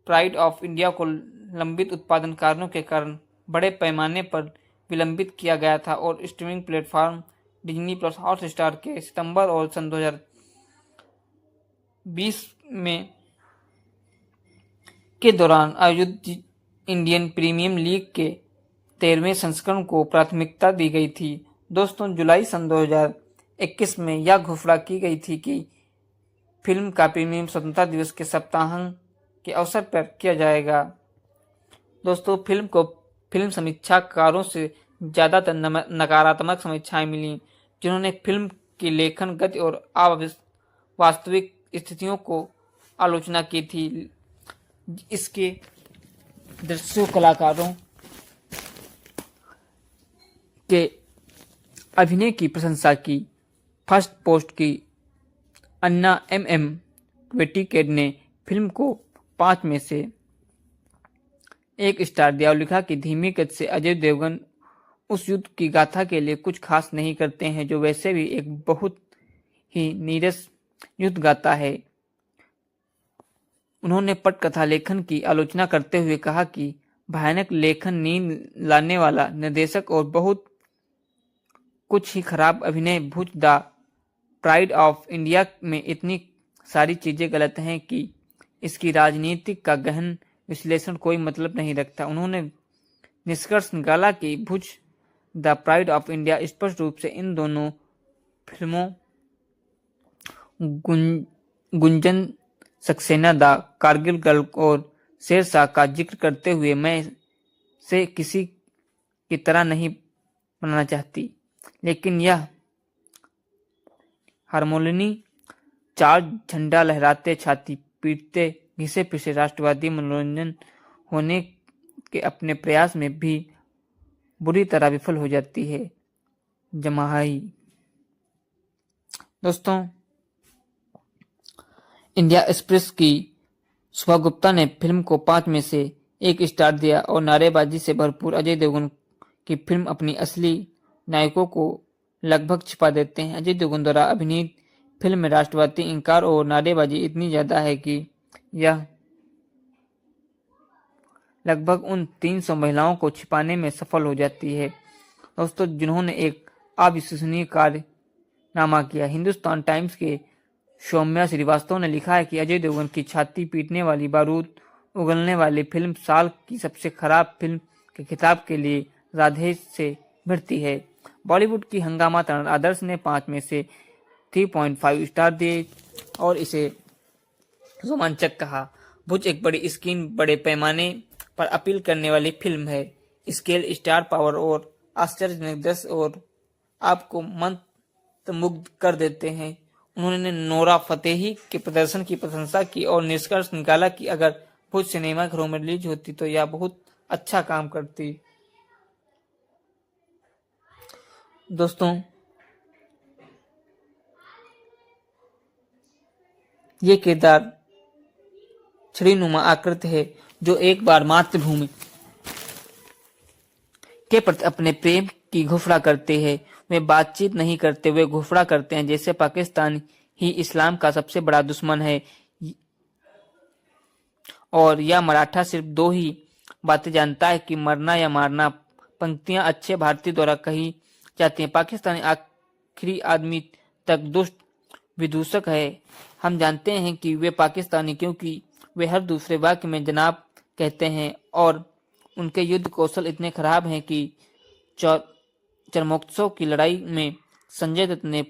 प्राइड ऑफ इंडिया को लंबित उत्पादन कारणों के कारण बड़े पैमाने पर विलंबित किया गया था और streaming platform Disney plus Hotstar के सितंबर और सन 2020 में के दौरान आयोजित इंडियन प्रीमियर लीग के 13वें संस्करण को प्राथमिकता दी गई थी। दोस्तों, जुलाई सन 2021 में यह घोषणा की गई थी कि फिल्म का प्रीमियर स्वतंत्रता दिवस के सप्ताहांत के अवसर पर किया जाएगा। दोस्तों, फिल्म को फिल्म समीक्षाकारों से ज़्यादातर नकारात्मक समीक्षाएं मिली, जिन्होंने फिल्म की लेखन गति और वास्तविक स्थितियों को आलोचना की थी। इसके दृश्य कलाकारों के अभिनय की प्रशंसा की। फर्स्ट पोस्ट की अन्ना वेटिकेड ने फिल्म को 5 में से 1 स्टार दिया और लिखा कि धीमी गति से अजय देवगन उस युद्ध की गाथा के लिए कुछ खास नहीं करते हैं, जो वैसे भी एक बहुत ही नीरस युद्ध गाथा है। उन्होंने पटकथा लेखन की आलोचना करते हुए कहा कि भयानक लेखन, नींद लाने वाला निर्देशक और बहुत कुछ ही खराब अभिनय। भुज द प्राइड ऑफ इंडिया में इतनी सारी चीजें गलत हैं कि इसकी राजनीतिक का गहन विश्लेषण कोई मतलब नहीं रखता। उन्होंने निष्कर्ष निकाला कि भुज द प्राइड ऑफ इंडिया स्पष्ट रूप से इन दोनों फिल्मों गुंजन सक्सेना, द कारगिल गर्ल और शेरशाह का जिक्र करते हुए मैं से किसी की तरह नहीं बनाना चाहती, लेकिन यह हारमोनी चार झंडा लहराते, छाती पीटते, घिसे पिसे राष्ट्रवादी मनोरंजन होने के अपने प्रयास में भी बुरी तरह विफल हो जाती है। जमाई। दोस्तों, इंडिया एक्सप्रेस की सुभा गुप्ता ने फिल्म को 5 में से 1 स्टार दिया और नारेबाजी से भरपूर अजय देवगन की फिल्म अपनी असली नायकों को लगभग छिपा देते हैं। अजय देवगन द्वारा अभिनीत फिल्म में राष्ट्रवादी इंकार और नारेबाजी इतनी ज्यादा है कि यह लगभग उन 300 महिलाओं को छिपाने में सफल हो जाती है। दोस्तों, जिन्होंने एक अविश्वसनीय कारनामा किया। हिंदुस्तान टाइम्स के सौम्या श्रीवास्तव ने लिखा है कि अजय देवगन की छाती पीटने वाली, बारूद उगलने वाली फिल्म साल की सबसे खराब फिल्म के खिताब के लिए राधे से भिड़ती है। बॉलीवुड की हंगामा तरण आदर्श ने 5 में से 3.5 स्टार दिए और इसे रोमांचक कहा। भुज एक बड़ी स्क्रीन, बड़े पैमाने पर अपील करने वाली फिल्म है। स्केल, स्टार पावर और आश्चर्यजनक दृश्य और आपको मंत्रमुग्ध कर देते हैं। उन्होंने नोरा फतेही के प्रदर्शन की प्रशंसा की और निष्कर्ष निकाला कि अगर भुज सिनेमा घरों में रिलीज होती तो यह बहुत अच्छा काम करती। दोस्तों, ये किरदार छड़ीनुमा आकृति है जो एक बार मातृभूमि के प्रति अपने प्रेम की घोषणा करते हैं। वे बातचीत नहीं करते, वे घोषणा करते हैं जैसे पाकिस्तान ही इस्लाम का सबसे बड़ा दुश्मन है और यह मराठा सिर्फ 2 ही बातें जानता है कि मरना या मारना। पंक्तियां अच्छे भारतीय द्वारा कही जाती हैं। पाकिस्तानी आखिरी आदमी तक दुष्ट विदूषक है। हम जानते हैं कि वे पाकिस्तानी क्योंकि वे हर दूसरे वाक्य में जनाब कहते हैं और उनके युद्ध कौशल इतने खराब हैं कि चरमोत्सव की लड़ाई में संजय दत्त ने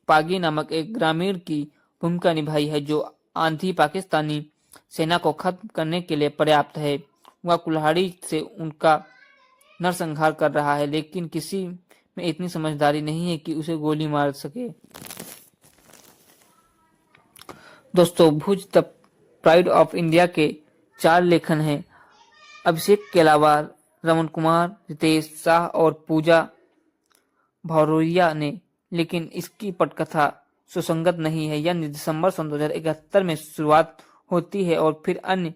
पागी नामक एक ग्रामीण की भूमिका निभाई है जो आंधी पाकिस्तानी सेना को खत्म करने के लिए पर्याप्त है। वह कुल्हाड़ी से उनका नरसंहार कर रहा है, लेकिन किसी में इतनी समझदारी नहीं है कि उसे गोली मार सके। दोस्तों, भुज द प्राइड ऑफ इंडिया के 4 लेखन हैं। अभिषेक के अलावा रमन कुमार, रितेश शाह और पूजा भौरोरिया ने, लेकिन इसकी पटकथा सुसंगत नहीं है। यह दिसंबर सन 2071 में शुरुआत होती है और फिर अन्य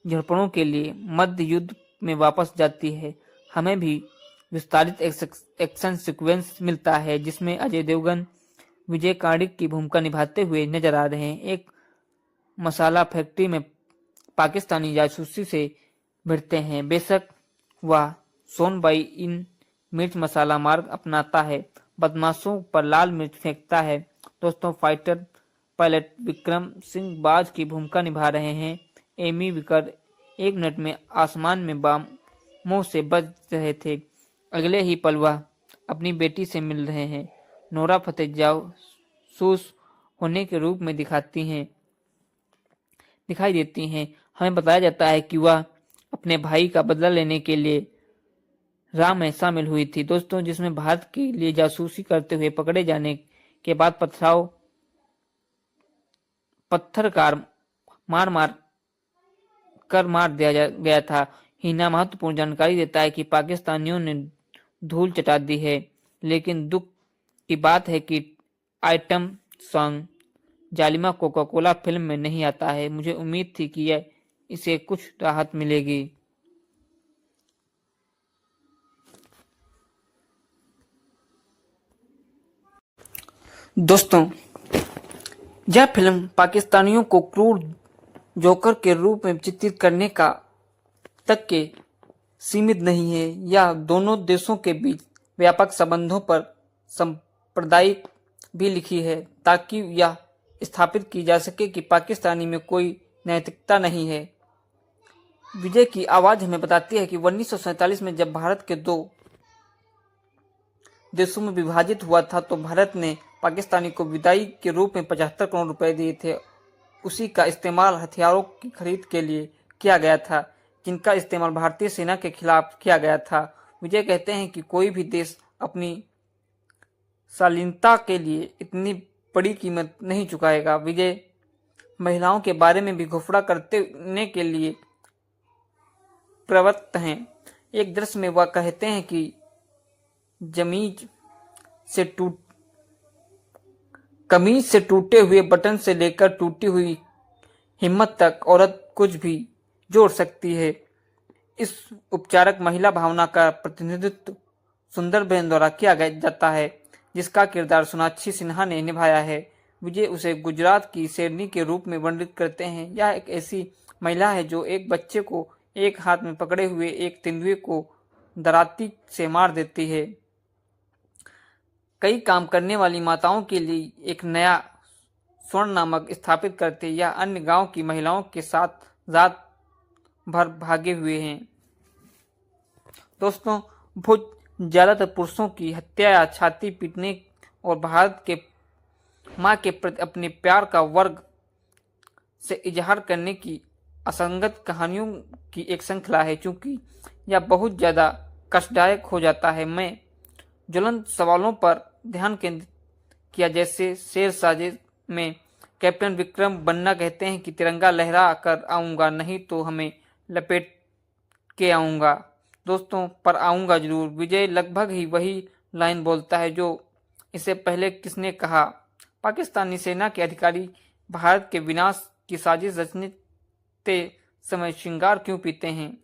झड़पों के लिए मध्य युद्ध में वापस जाती है। हमें भी विस्तारित एक्शन सीक्वेंस मिलता है जिसमें अजय देवगन विजय कार्णिक की भूमिका निभाते हुए नजर आ रहे हैं। एक मसाला फैक्ट्री में पाकिस्तानी जासूसी से भिड़ते हैं। बेशक वह सोनबाई इन मिर्च मसाला मार्ग अपनाता है, बदमाशों पर लाल मिर्च फेंकता है। दोस्तों, फाइटर पायलट विक्रम सिंह बाज की भूमिका निभा रहे हैं। एमी विकर 1 मिनट में आसमान में बमों से बच रहे थे, अगले ही पल वह अपनी बेटी से मिल रहे हैं। नोरा फतेह जासूस होने के रूप में दिखाई देती हैं। हमें बताया जाता है कि वह अपने भाई का बदला लेने के लिए राह में शामिल हुई थी। दोस्तों, जिसमें भारत के लिए जासूसी करते हुए पकड़े जाने के बाद पत्थरकार मार दिया गया था। हिना महत्वपूर्ण जानकारी देता है कि पाकिस्तानियों ने धूल चटा दी है, लेकिन दुख की बात है कि item song Zalima Coca Cola film में नहीं आता है। मुझे उम्मीद थी कि इसे कुछ राहत मिलेगी। दोस्तों, यह फिल्म पाकिस्तानियों को क्रूर जोकर के रूप में चित्रित करने का तक के सीमित नहीं है। यह दोनों देशों के बीच व्यापक संबंधों पर सांप्रदायिक भी लिखी है, ताकि यह स्थापित की जा सके कि पाकिस्तानी में कोई नैतिकता नहीं है। विजय की आवाज हमें बताती है कि 1947 में जब भारत के 2 देशों में विभाजित हुआ था तो भारत ने पाकिस्तानी को विदाई के रूप में 75 करोड़ रुपए दिए थे। उसी का इस्तेमाल हथियारों की खरीद के लिए किया गया था, जिनका इस्तेमाल भारतीय सेना के खिलाफ किया गया था। विजय कहते हैं कि कोई भी देश अपनी शालीनता के लिए इतनी बड़ी कीमत नहीं चुकाएगा। विजय महिलाओं के बारे में भी घोषणा करने के लिए प्रवृत्त हैं। एक दृश्य में वह कहते हैं कि कमीज से टूटे हुए बटन से लेकर टूटी हुई हिम्मत तक औरत कुछ भी जोड़ सकती है। इस उपचारक महिला भावना का प्रतिनिधित्व सुंदरबेन द्वारा किया जाता है, जिसका किरदार सोनाक्षी सिन्हा ने निभाया है। विजय उसे गुजरात की शेरनी के रूप में वर्णित करते हैं। यह एक ऐसी महिला है जो एक बच्चे को एक हाथ में पकड़े हुए एक तेंदुए को दराती से मार देती है। कई काम करने वाली माताओं के लिए एक नया स्वर्ण नामक स्थापित करते या अन्य गांव की महिलाओं के साथ रात भर भागे हुए हैं। दोस्तों, भुज ज्यादातर पुरुषों की हत्या या छाती पीटने और भारत के मां के प्रति अपने प्यार का वर्ग से इजहार करने की असंगत कहानियों की एक श्रृंखला है। चूंकि यह बहुत ज्यादा कष्टदायक हो जाता है, मैं ज्वलंत सवालों पर ध्यान केंद्रित किया। जैसे शेर साजिश में कैप्टन विक्रम बन्ना कहते हैं कि तिरंगा लहरा कर आऊंगा, नहीं तो हमें लपेट के आऊंगा। दोस्तों, पर आऊंगा जरूर। विजय लगभग ही वही लाइन बोलता है जो इससे पहले किसने कहा। पाकिस्तानी सेना के अधिकारी भारत के विनाश की साजिश रचते समय श्रृंगार क्यों पीते हैं?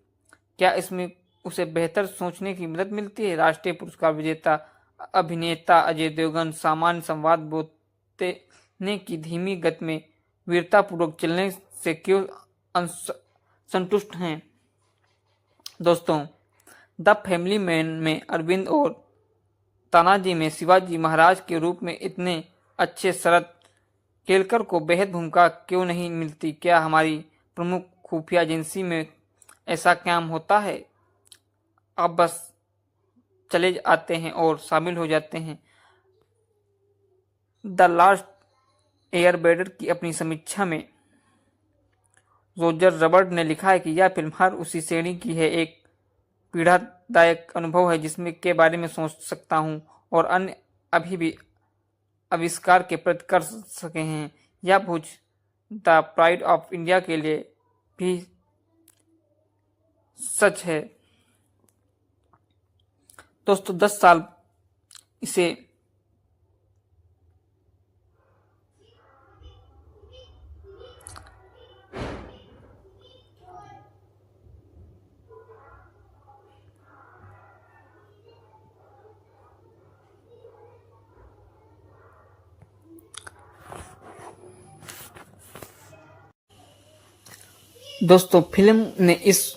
क्या इसमें उसे बेहतर सोचने की मदद मिलती है? राष्ट्रीय पुरस्कार विजेता अभिनेता अजय देवगन सामान्य संवाद बोलने की धीमी गति में वीरतापूर्वक चलने से क्यों संतुष्ट हैं? दोस्तों, द फैमिली मैन में अरविंद और तानाजी में शिवाजी महाराज के रूप में इतने अच्छे शरद केलकर को बेहद भूमिका क्यों नहीं मिलती? क्या हमारी प्रमुख खुफिया एजेंसी में ऐसा काम होता है? आप बस चले आते हैं और शामिल हो जाते हैं। द लास्ट एयरबेंडर की अपनी समीक्षा में रोजर रबर्ट ने लिखा है कि यह फिल्म हर उसी श्रेणी की है, एक पीड़ादायक अनुभव है जिसमें के बारे में सोच सकता हूं और अन्य अभी भी आविष्कार के प्रति कर सके हैं। यह भुज द प्राइड ऑफ इंडिया के लिए भी सच है। दोस्तों, 10 साल इसे दोस्तों फिल्म ने इस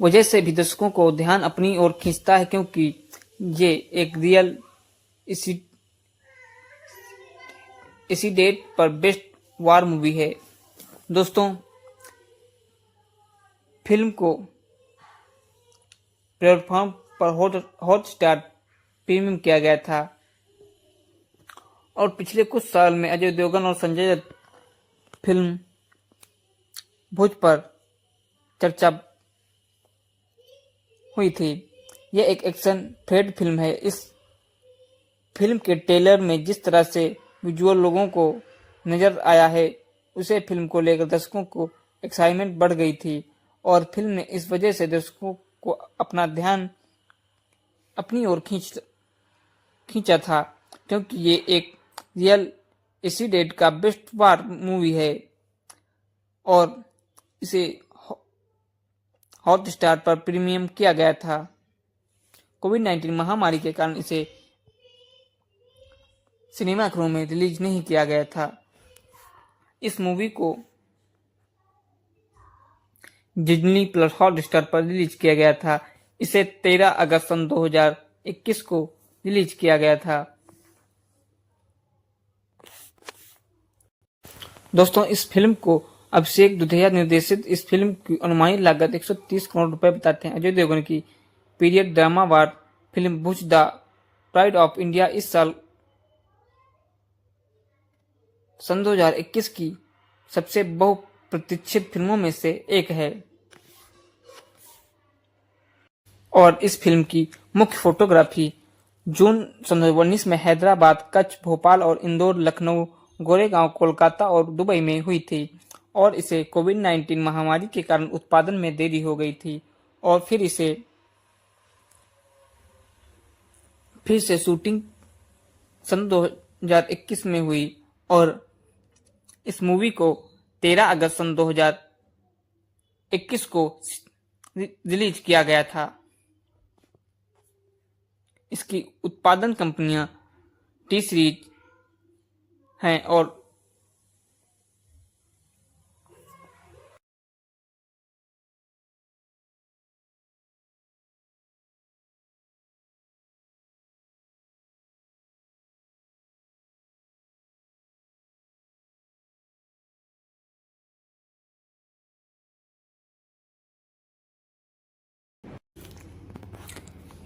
वजह से भी दर्शकों को ध्यान अपनी ओर खींचता है क्योंकि ये एक रियल इसी डेट पर बेस्ट वार मूवी है। दोस्तों फिल्म को प्लेटफॉर्म पर हॉटस्टार प्रीमियम किया गया था और पिछले कुछ साल में अजय देवगन और संजय दत्त फिल्म भुज पर चर्चा हुई थी। यह एक एक्शन थ्रिलर फिल्म है। इस फिल्म के ट्रेलर में जिस तरह से विजुअल लोगों को नजर आया है उसे फिल्म को लेकर दर्शकों को एक्साइटमेंट बढ़ गई थी और फिल्म ने इस वजह से दर्शकों को अपना ध्यान अपनी ओर खींचा था क्योंकि ये एक रियल इसी डेट का बेस्ट वार मूवी है और इसे हॉटस्टार पर प्रीमियम किया गया था। कोविड-19 महामारी के कारण इसे सिनेमाघरों में रिलीज नहीं किया गया था। इस मूवी को डिज्नी प्लस हॉटस्टार पर रिलीज किया गया था। इसे 13 अगस्त सन 2021 को रिलीज किया गया था। दोस्तों इस फिल्म को अभिषेक दुधिया निर्देशित इस फिल्म की अनुमानित लागत 130 करोड़ रुपए बताते हैं। अजय देवगन की period drama war film Bhuj the pride of India इस साल सन 2021 की सबसे बहुप्रतीक्षित फिल्मों में से एक है और इस फिल्म की मुख्य फोटोग्राफी जून सन 2019 में हैदराबाद, कच्छ, भोपाल और इंदौर, लखनऊ, गोरेगांव, कोलकाता और दुबई में हुई थी और इसे कोविड-19 महामारी के कारण उत्पादन में देरी हो गई थी और फिर से शूटिंग सन 2021 में हुई और इस मूवी को 13 अगस्त सन 2021 को रिलीज किया गया था। इसकी उत्पादन कंपनियां टी सीरीज हैं और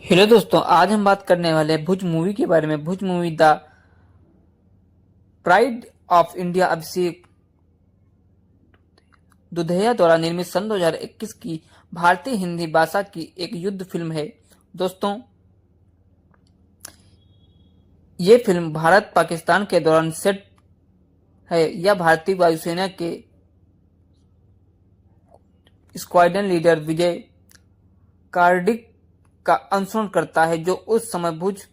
हेलो दोस्तों, आज हम बात करने वाले हैं भुज मूवी के बारे में। Bhuj movie the pride of India Abhishek Dudhiya द्वारा निर्मित सन 2021 की भारतीय हिंदी भाषा की एक युद्ध फिल्म है। दोस्तों ये फिल्म भारत पाकिस्तान के दौरान सेट है। यह भारतीय वायुसेना के स्क्वाड्रन लीडर विजय कार्डिक का अनुसरण करता है जो उस समय भुज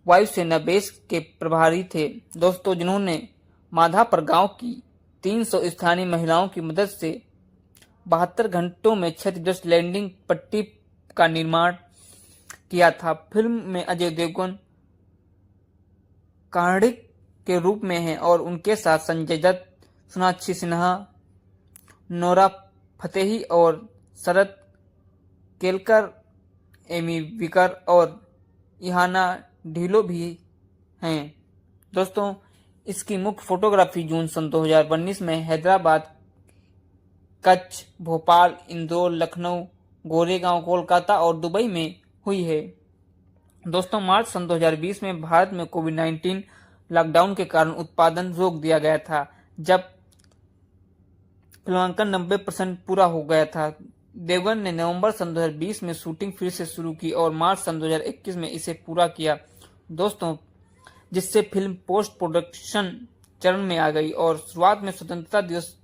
वायुसेना बेस के प्रभारी थे। दोस्तों जिन्होंने माधापर गांव की 300 स्थानीय महिलाओं की मदद से 72 घंटों में क्षतिग्रस्त लैंडिंग पट्टी का निर्माण किया था। फिल्म में अजय देवगन कार्डिक के रूप में हैं और उनके साथ संजय दत्त, सोनाक्षी सिन्हा, नोरा फतेही और शरद केलकर, एमी विकर और इहाना ढिलो भी हैं। दोस्तों इसकी मुख्य फोटोग्राफी जून सन 2019 में हैदराबाद, कच्छ, भोपाल, इंदौर, लखनऊ, गोरेगांव, कोलकाता और दुबई में हुई है। दोस्तों मार्च सन 2020 में भारत में कोविड-19 लॉकडाउन के कारण उत्पादन रोक दिया गया था। जब फिल्मांकन 90% पूरा हो गया था, देवगन ने नवंबर सन 2020 में शूटिंग फिर से शुरू की और मार्च सन 2021 में इसे पूरा किया। दोस्तों जिससे फिल्म पोस्ट प्रोडक्शन चरण में आ गई और शुरुआत में स्वतंत्रता दिवस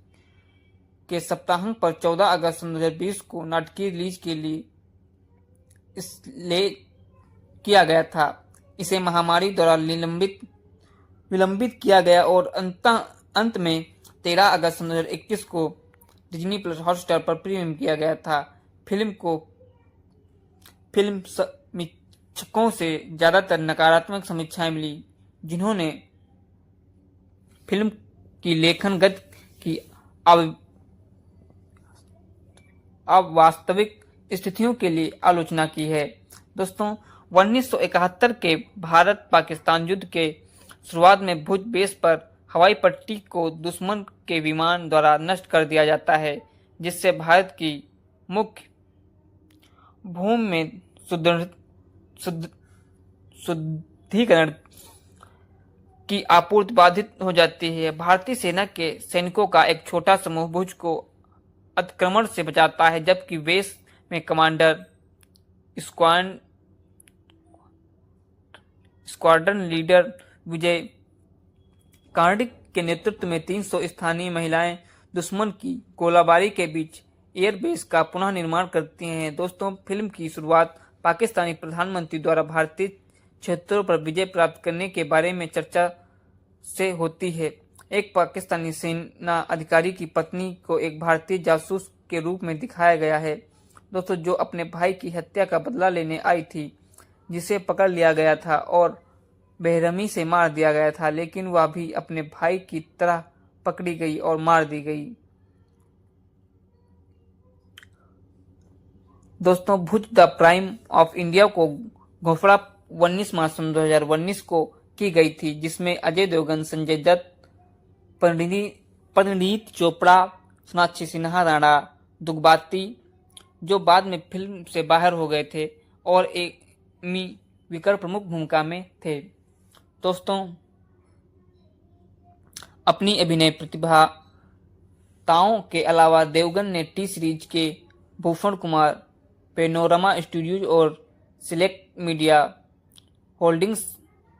के सप्ताहांत पर 14 अगस्त सन 2020 को नाटकीय रिलीज के लिए किया गया था। इसे महामारी द्वारा विलंबित किया गया और अंत में 13 अगस्त सन 2021 को डिज्नी प्लस हॉटस्टार पर प्रीमियम किया गया था। फिल्म समीक्षकों से ज्यादातर नकारात्मक समीक्षाएं मिली जिन्होंने फिल्म की लेखन गति की अवास्तविक स्थितियों के लिए आलोचना की है। दोस्तों 1971 के भारत पाकिस्तान युद्ध के शुरुआत में भुज बेस पर हवाई पट्टी को दुश्मन के विमान द्वारा नष्ट कर दिया जाता है, जिससे भारत की मुख्य भूमि में शुद्धिकरण की आपूर्ति बाधित हो जाती है। भारतीय सेना के सैनिकों का एक छोटा समूह भुज को अतिक्रमण से बचाता है, जबकि वेस में कमांडर स्क्वाड्रन लीडर विजय कार्डिक के नेतृत्व में 300 स्थानीय महिलाएं दुश्मन की गोलाबारी के बीच एयरबेस का पुनः निर्माण करती हैं। दोस्तों फिल्म की शुरुआत पाकिस्तानी प्रधानमंत्री द्वारा भारतीय क्षेत्रों पर विजय प्राप्त करने के बारे में चर्चा से होती है। एक पाकिस्तानी सेना अधिकारी की पत्नी को एक भारतीय जासूस के रूप में दिखाया गया है, दोस्तों, जो अपने भाई की हत्या का बदला लेने आई थी, जिसे पकड़ लिया गया था और बेरहमी से मार दिया गया था, लेकिन वह भी अपने भाई की तरह पकड़ी गई और मार दी गई। दोस्तों भुज द प्राइम ऑफ इंडिया को घोषणा 19 मार्च 2019 को की गई थी, जिसमें अजय देवगन, संजय दत्त, परिणीत चोपड़ा, सोनाक्षी सिन्हा, राणा दुग्बाती, जो बाद में फिल्म से बाहर हो गए थे, और एमी विकर प्रमुख भूमिका में थे। दोस्तों अपनी अभिनय प्रतिभाताओं के अलावा देवगन ने टी सीरीज के भूषण कुमार, पेनोरमा स्टूडियोज और सिलेक्ट मीडिया होल्डिंग्स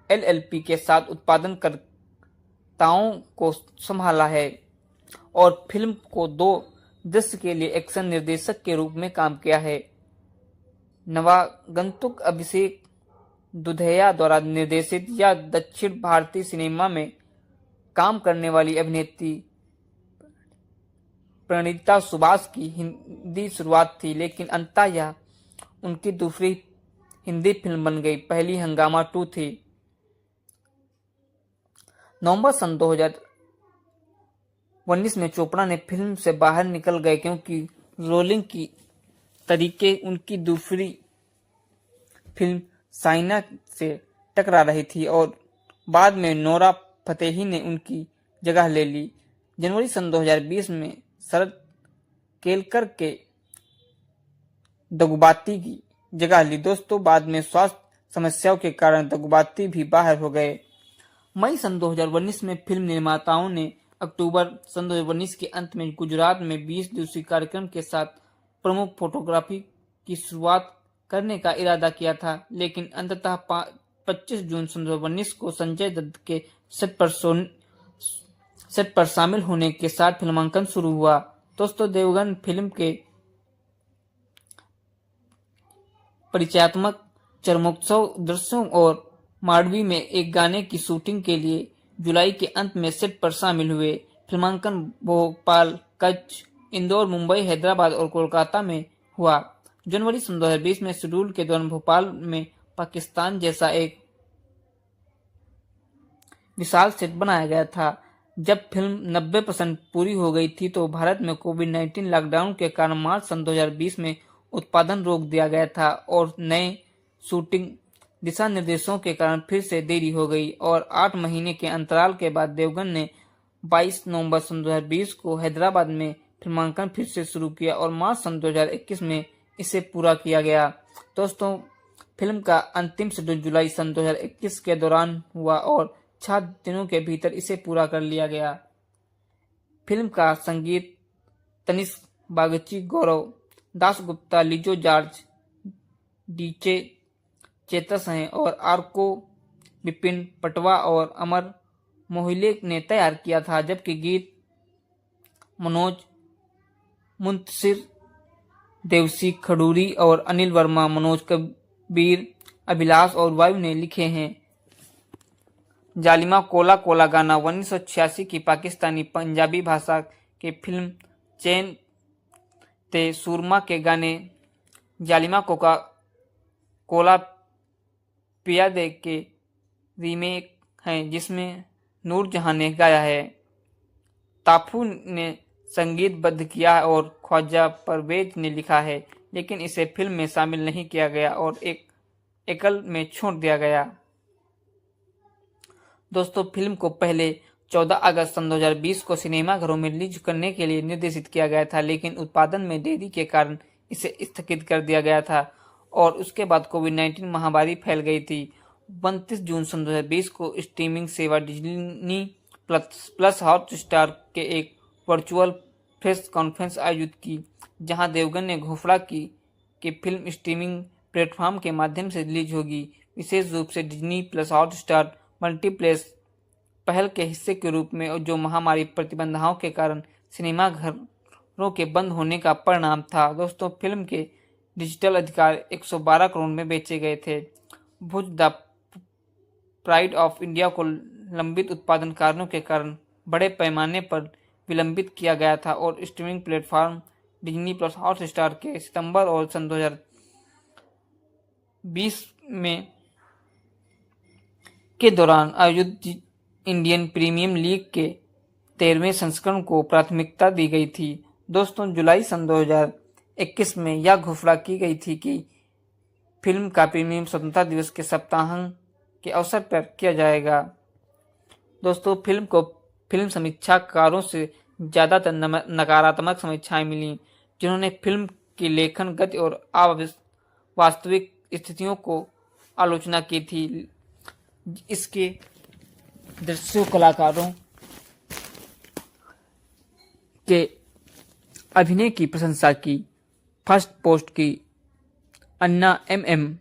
एलएलपी के साथ उत्पादनकर्ताओं को संभाला है और फिल्म को 2 दृश्य के लिए एक्शन निर्देशक के रूप में काम किया है। नवागंतुक अभिषेक दुधैया द्वारा निर्देशित या दक्षिण भारतीय सिनेमा में काम करने वाली अभिनेत्री प्रणीता सुभाष की हिंदी शुरुआत थी, लेकिन अंततः यह उनकी दूसरी हिंदी फिल्म बन गई। पहली हंगामा 2 थी। नवंबर सन 2019 में चोपड़ा ने फिल्म से बाहर निकल गए क्योंकि रोलिंग की तरीके उनकी दूसरी फिल्म साइना से टकरा रही थी और बाद में नोरा फतेही ने उनकी जगह ले ली। जनवरी सन 2020 में शरद केलकर के दगुबाती की जगह ली। दोस्तों बाद में स्वास्थ्य समस्याओं के कारण दगुबाती भी बाहर हो गए। मई सन 2019 में फिल्म निर्माताओं ने अक्टूबर सन 2019 के अंत में गुजरात में 20 दिवसीय कार्यक्रम के साथ प्रमुख फोटोग्राफी की शुरुआत करने का इरादा किया था, लेकिन अंततः 25 जून सन 2019 को संजय दत्त के सेट पर शामिल होने के साथ फिल्मांकन शुरू हुआ। दोस्तों देवगन फिल्म के परिचयात्मक चरमोत्सव दृश्यों और मांडवी में एक गाने की शूटिंग के लिए जुलाई के अंत में सेट पर शामिल हुए। फिल्मांकन भोपाल, कच्छ, इंदौर, मुंबई, हैदराबाद और कोलकाता में हुआ। जनवरी सन 2020 में शेड्यूल के दौरान भोपाल में पाकिस्तान जैसा एक विशाल सेट बनाया गया था। जब फिल्म 90% पूरी हो गई थी तो भारत में कोविड-19 लॉकडाउन के कारण मार्च सन 2020 में उत्पादन रोक दिया गया था और नए शूटिंग दिशा निर्देशों के कारण फिर से देरी हो गई और 8 महीने के अंतराल के बाद देवगन ने 22 नवंबर सन 2020 को हैदराबाद में फिल्मांकन फिर से शुरू किया और मार्च सन 2021 में इसे पूरा किया गया। दोस्तों फिल्म का अंतिम शेड्यूल जुलाई सन 2021 के दौरान हुआ और 6 दिनों के भीतर इसे पूरा कर लिया गया। फिल्म का संगीत तनिष्क बागची, गौरव दासगुप्ता, लिजो जॉर्ज, डीजे चेतस हैं और आर्को विपिन पटवा और अमर मोहिले ने तैयार किया था, जबकि गीत मनोज मुंतशिर, देवसी खडूरी और अनिल वर्मा, मनोज कबीर, अभिलाष और वायु ने लिखे हैं। जालिमा कोला कोला गाना 1986 की पाकिस्तानी पंजाबी भाषा के फिल्म चैन ते सूरमा के गाने जालिमा कोका कोला पिया दे के रीमेक हैं, जिसमें नूरजहां ने गाया है। ताफू ने संगीतबद्ध किया है और ख्वाजा परवेज ने लिखा है, लेकिन इसे फिल्म में शामिल नहीं किया गया और एक एकल में छोड़ दिया गया। दोस्तों, फिल्म को पहले 14 अगस्त सन 2020 को सिनेमाघरों में रिलीज करने के लिए निर्देशित किया गया था, लेकिन उत्पादन में देरी के कारण इसे स्थगित कर दिया गया था और उसके बाद कोविड-19 महामारी फैल गई थी। 29 जून सन 2020 को स्ट्रीमिंग सेवा डिज्नी प्लस हॉटस्टार के एक वर्चुअल प्रेस कॉन्फ्रेंस आयोजित की, जहां देवगन ने घोषणा की कि फिल्म स्ट्रीमिंग प्लेटफॉर्म के माध्यम से रिलीज होगी, विशेष रूप से डिज्नी प्लस हॉटस्टार मल्टीप्लेक्स पहल के हिस्से के रूप में, जो महामारी प्रतिबंधों के कारण सिनेमाघरों के बंद होने का परिणाम था। दोस्तों, फिल्म के डिजिटल अधिकार 112 करोड़ में बेचे गए थे। भुज द प्राइड ऑफ इंडिया को लंबित उत्पादन कारणों के कारण बड़े पैमाने पर विलंबित किया गया था और streaming platform Disney plus Hotstar के सितंबर और सन 2020 में के दौरान आयोजित इंडियन प्रीमियर लीग के 13वें संस्करण को प्राथमिकता दी गई थी। दोस्तों, जुलाई सन 2021 में यह घोषणा की गई थी कि फिल्म का प्रीमियर स्वतंत्रता दिवस के सप्ताहांत के अवसर पर किया जाएगा। दोस्तों, फिल्म को फिल्म समीक्षाकारों से ज़्यादातर नकारात्मक समीक्षाएं मिली, जिन्होंने फिल्म की लेखन गति और वास्तविक स्थितियों को आलोचना की थी। इसके दृश्य कलाकारों के अभिनय की प्रशंसा की। फर्स्ट पोस्ट की अन्ना MM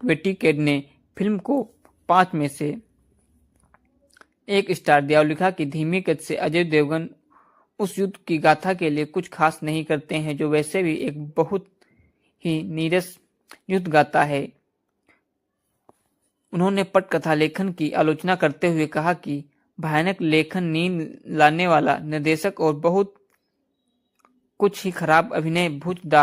वेटिकेड ने फिल्म को 5 में से 1 स्टार दिया और लिखा कि धीमी गति से अजय देवगन उस युद्ध की गाथा के लिए कुछ खास नहीं करते हैं, जो वैसे भी एक बहुत ही नीरस युद्ध गाथा है। उन्होंने पटकथा लेखन की आलोचना करते हुए कहा कि भयानक लेखन, नींद लाने वाला निर्देशक और बहुत कुछ ही खराब अभिनय। भुज द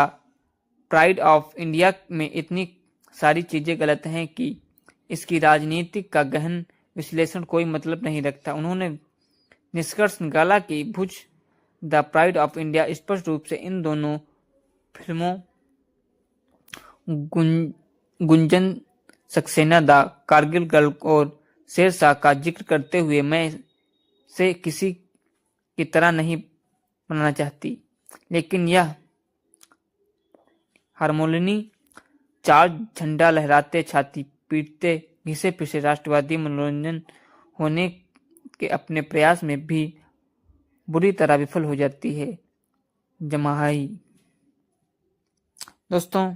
प्राइड ऑफ इंडिया में इतनी सारी चीजें गलत हैं कि इसकी राजनीतिक का गहन विश्लेषण कोई मतलब नहीं रखता। उन्होंने निष्कर्ष निकाला कि भुज द प्राइड ऑफ इंडिया स्पष्ट रूप से इन दोनों फिल्मों गुंजन सक्सेना, द कारगिल गर्ल और शेरशाह का जिक्र करते हुए मैं से किसी की तरह नहीं बनाना चाहती, लेकिन यह हारमोनी चार्ज झंडा लहराते, छाती पीटते, घिसे पिसे राष्ट्रवादी मनोरंजन होने के अपने प्रयास में भी बुरी तरह विफल हो जाती है। जमाई। दोस्तों,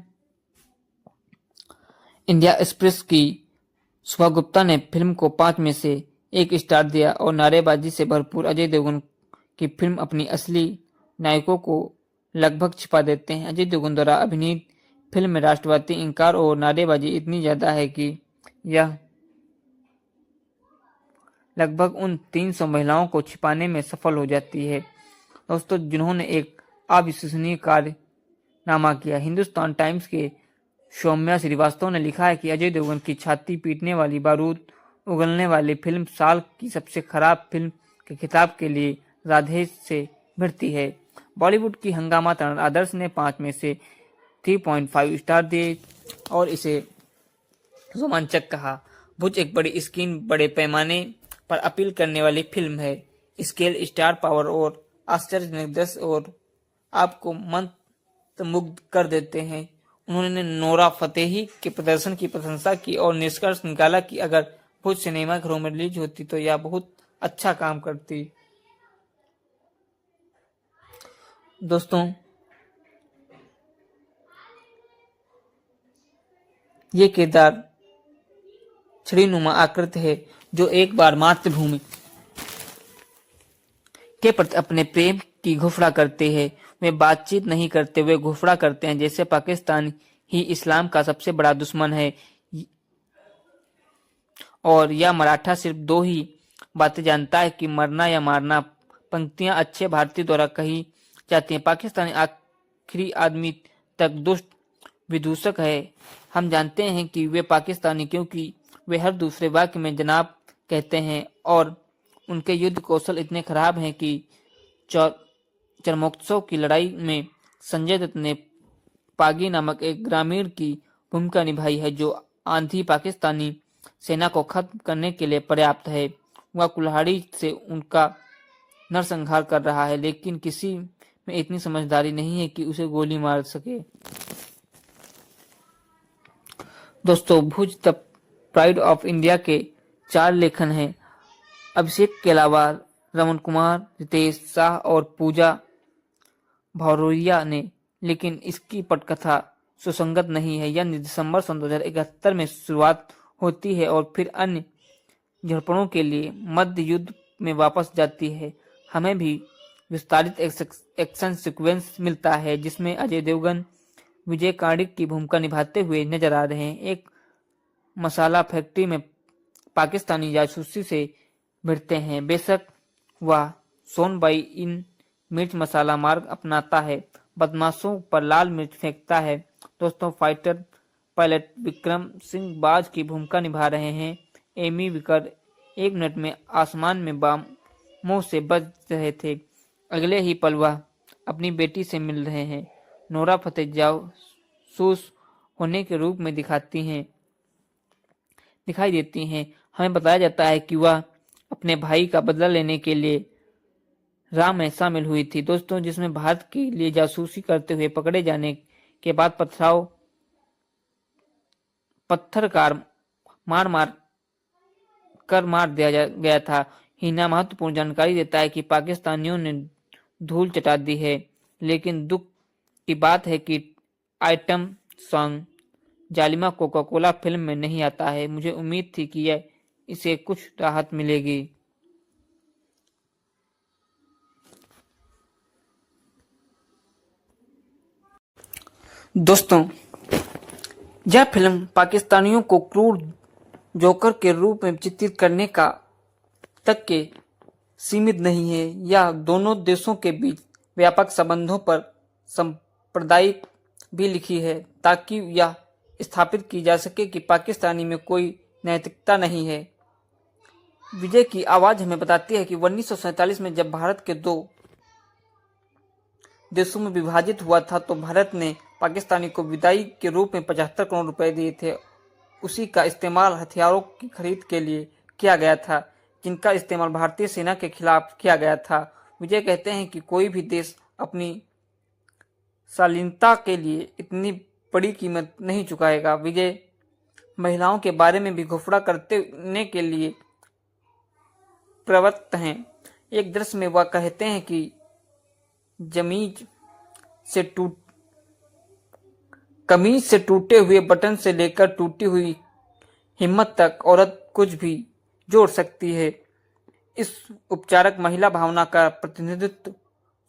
इंडिया एक्सप्रेस की सुभा गुप्ता ने फिल्म को 5 में से 1 स्टार दिया और नारेबाजी से भरपूर अजय देवगन की फिल्म अपनी असली नायकों को लगभग छिपा देते हैं। अजय देवगन द्वारा अभिनीत फिल्म में राष्ट्रवादी इंकार और नारेबाजी इतनी ज्यादा है कि यह लगभग उन 300 महिलाओं को छिपाने में सफल हो जाती है। दोस्तों, जिन्होंने एक अविश्वसनीय कारनामा किया। हिंदुस्तान टाइम्स के सौम्या श्रीवास्तव ने लिखा है कि अजय देवगन की छाती पीटने वाली, बारूद उगलने वाली फिल्म साल की सबसे खराब फिल्म के खिताब के लिए राधे से भिड़ती है। बॉलीवुड की हंगामा तरण आदर्श ने 5 में से 3.5 स्टार दिए और इसे रोमांचक कहा। भुज एक बड़ी स्क्रीन, बड़े पैमाने पर अपील करने वाली फिल्म है। स्केल, स्टार पावर और आश्चर्यजनक दृश्य और आपको मंत्रमुग्ध कर देते हैं। उन्होंने नोरा फतेही के प्रदर्शन की प्रशंसा की और निष्कर्ष निकाला कि अगर भुज सिनेमाघरों में रिलीज होती तो यह बहुत अच्छा काम करती। दोस्तों, ये किरदार छड़ीनुमा आकृति है जो एक बार मातृभूमि के प्रति अपने प्रेम की घोषणा करते हैं। वे बातचीत नहीं करते, वे घोषणा करते हैं जैसे पाकिस्तान ही इस्लाम का सबसे बड़ा दुश्मन है और यह मराठा सिर्फ 2 ही बातें जानता है कि मरना या मारना। पंक्तियां अच्छे भारतीय द्वारा कही जाती हैं। पाकिस्तानी आखिरी आदमी तक दुष्ट विदूषक है। हम जानते हैं कि वे पाकिस्तानी क्योंकि वे हर दूसरे वाक्य में जनाब कहते हैं और उनके युद्ध कौशल इतने खराब हैं कि चरमोत्सव की लड़ाई में संजय दत्त ने पागी नामक एक ग्रामीण की भूमिका निभाई है जो आंधी पाकिस्तानी सेना को खत्म करने के लिए पर्याप्त है। वह कुल्हाड़ी से उनका नरसंहार कर रहा है, लेकिन किसी में इतनी समझदारी नहीं है कि उसे गोली मार सके। दोस्तों, भुज द प्राइड ऑफ इंडिया के 4 लेखन हैं। अभिषेक के अलावा रमन कुमार, रितेश शाह और पूजा भौरोरिया ने, लेकिन इसकी पटकथा सुसंगत नहीं है। यह दिसंबर सन 2071 में शुरुआत होती है और फिर अन्य झड़पों के लिए मध्य युद्ध में वापस जाती है। हमें भी विस्तारित एक्शन सीक्वेंस मिलता है जिसमें अजय देवगन विजय कार्णिक की भूमिका निभाते हुए नजर आ रहे हैं। एक मसाला फैक्ट्री में पाकिस्तानी जासूसी से भिड़ते हैं। बेशक वह सोनबाई इन मिर्च मसाला मार्ग अपनाता है, बदमाशों पर लाल मिर्च फेंकता है। दोस्तों, फाइटर पायलट विक्रम सिंह बाज की भूमिका निभा रहे हैं। एमी विकर 1 मिनट में आसमान में बमों से बच रहे थे, अगले ही पल वह अपनी बेटी से मिल रहे हैं। नोरा फतेह जासूस होने के रूप में दिखाई देती हैं। हमें बताया जाता है कि वह अपने भाई का बदला लेने के लिए राम में शामिल हुई थी। दोस्तों, जिसमें भारत के लिए जासूसी करते हुए पकड़े जाने के बाद पत्थरकार मार दिया गया था। हिना महत्वपूर्ण जानकारी देता है कि पाकिस्तानियों ने धूल चटा दी है, लेकिन दुख की बात है कि item song Zalima Coca Cola film में नहीं आता है। मुझे उम्मीद थी कि इसे कुछ राहत मिलेगी। दोस्तों, यह फिल्म पाकिस्तानियों को क्रूर जोकर के रूप में चित्रित करने का तक के सीमित नहीं है। यह दोनों देशों के बीच व्यापक संबंधों पर सांप्रदायिक भी लिखी है, ताकि यह स्थापित की जा सके कि पाकिस्तानी में कोई नैतिकता नहीं है। विजय की आवाज हमें बताती है कि 1947 में जब भारत के 2 देशों में विभाजित हुआ था तो भारत ने पाकिस्तानी को विदाई के रूप में 75 करोड़ रुपए दिए थे। उसी का इस्तेमाल हथियारों की खरीद के लिए किया गया था, जिनका इस्तेमाल भारतीय सेना के खिलाफ किया गया था। विजय कहते हैं कि कोई भी देश अपनी शालीनता के लिए इतनी बड़ी कीमत नहीं चुकाएगा। विजय महिलाओं के बारे में भी घोषणा करने के लिए प्रवृत्त हैं। एक दृश्य में वह कहते हैं कि कमीज से टूटे हुए बटन से लेकर टूटी हुई हिम्मत तक औरत कुछ भी जोड़ सकती है। इस उपचारक महिला भावना का प्रतिनिधित्व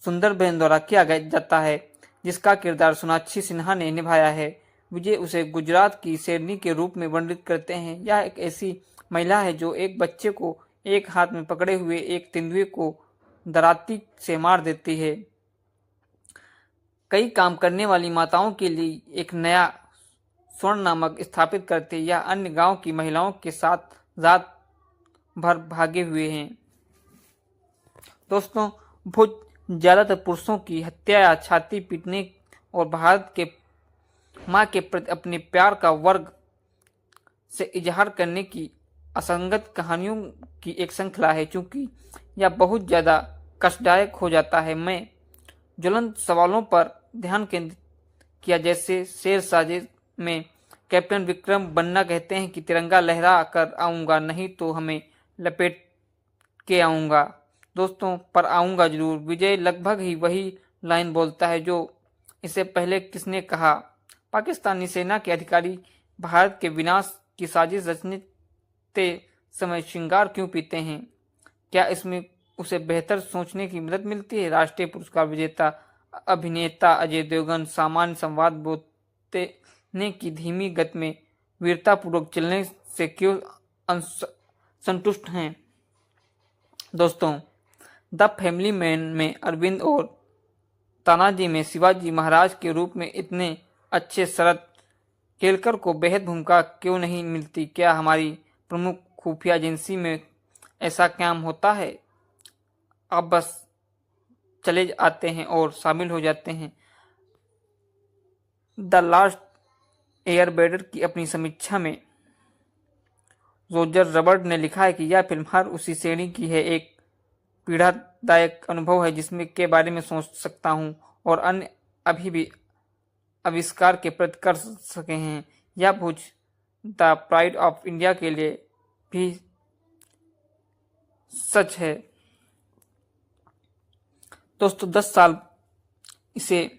सुंदरबेन द्वारा किया जाता है, जिसका किरदार सोनाक्षी सिन्हा ने निभाया है। विजय उसे गुजरात की शेरनी के रूप में वर्णित करते हैं। यह एक ऐसी महिला है जो एक बच्चे को एक हाथ में पकड़े हुए एक तेंदुए को दराती से मार देती है। कई काम करने वाली माताओं के लिए एक नया स्वर्ण नामक स्थापित करते या अन्य गांव की महिलाओं के साथ रात भर भागे हुए हैं। दोस्तों, भुज ज्यादातर पुरुषों की हत्या या छाती पीटने और भारत के मां के प्रति अपने प्यार का वर्ग से इजहार करने की असंगत कहानियों की एक श्रृंखला है। चूंकि यह बहुत ज्यादा कष्टदायक हो जाता है, मैं ज्वलंत सवालों पर ध्यान केंद्रित किया। जैसे शेर साजिश में कैप्टन विक्रम बन्ना कहते हैं कि तिरंगा लहरा कर आऊंगा, नहीं तो हमें लपेट के आऊंगा। दोस्तों, पर आऊंगा जरूर। विजय लगभग ही वही लाइन बोलता है जो इससे पहले किसने कहा। पाकिस्तानी सेना के अधिकारी भारत के विनाश की साजिश रचते समय श्रृंगार क्यों पीते हैं? क्या इसमें उसे बेहतर सोचने की मदद मिलती है? राष्ट्रीय पुरस्कार विजेता अभिनेता अजय देवगन सामान्य संवाद बोलने की धीमी गति में वीरतापूर्वक चलने से क्यों संतुष्ट हैं? दोस्तों, द फैमिली मैन में अरविंद और तानाजी में शिवाजी महाराज के रूप में इतने अच्छे शरद केलकर को बेहद भूमिका क्यों नहीं मिलती? क्या हमारी प्रमुख खुफिया एजेंसी में ऐसा काम होता है? अब बस चले आते हैं और शामिल हो जाते हैं। द लास्ट एयरबेंडर की अपनी समीक्षा में रोजर रबर्ट ने लिखा है कि यह फिल्म हर उसी श्रेणी की है, एक पीड़ादायक अनुभव है जिसमें के बारे में सोच सकता हूँ और अन्य अभी भी आविष्कार के प्रति कर सके हैं। यह भुज द प्राइड ऑफ इंडिया के लिए भी सच है। दोस्तों 10 साल इसे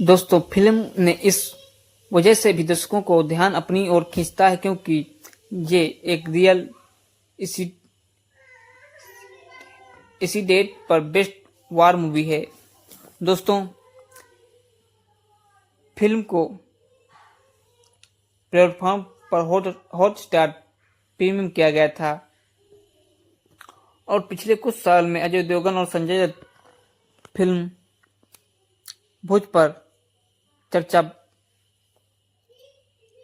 दोस्तों फिल्म ने इस वजह से भी दर्शकों को ध्यान अपनी ओर खींचता है क्योंकि ये एक रियल इसी डेट पर बेस्ट वार मूवी है। दोस्तों फिल्म को प्लेटफॉर्म पर हॉटस्टार प्रीमियम किया गया था और पिछले कुछ साल में अजय देवगन और संजय दत्त फिल्म भुज पर चर्चा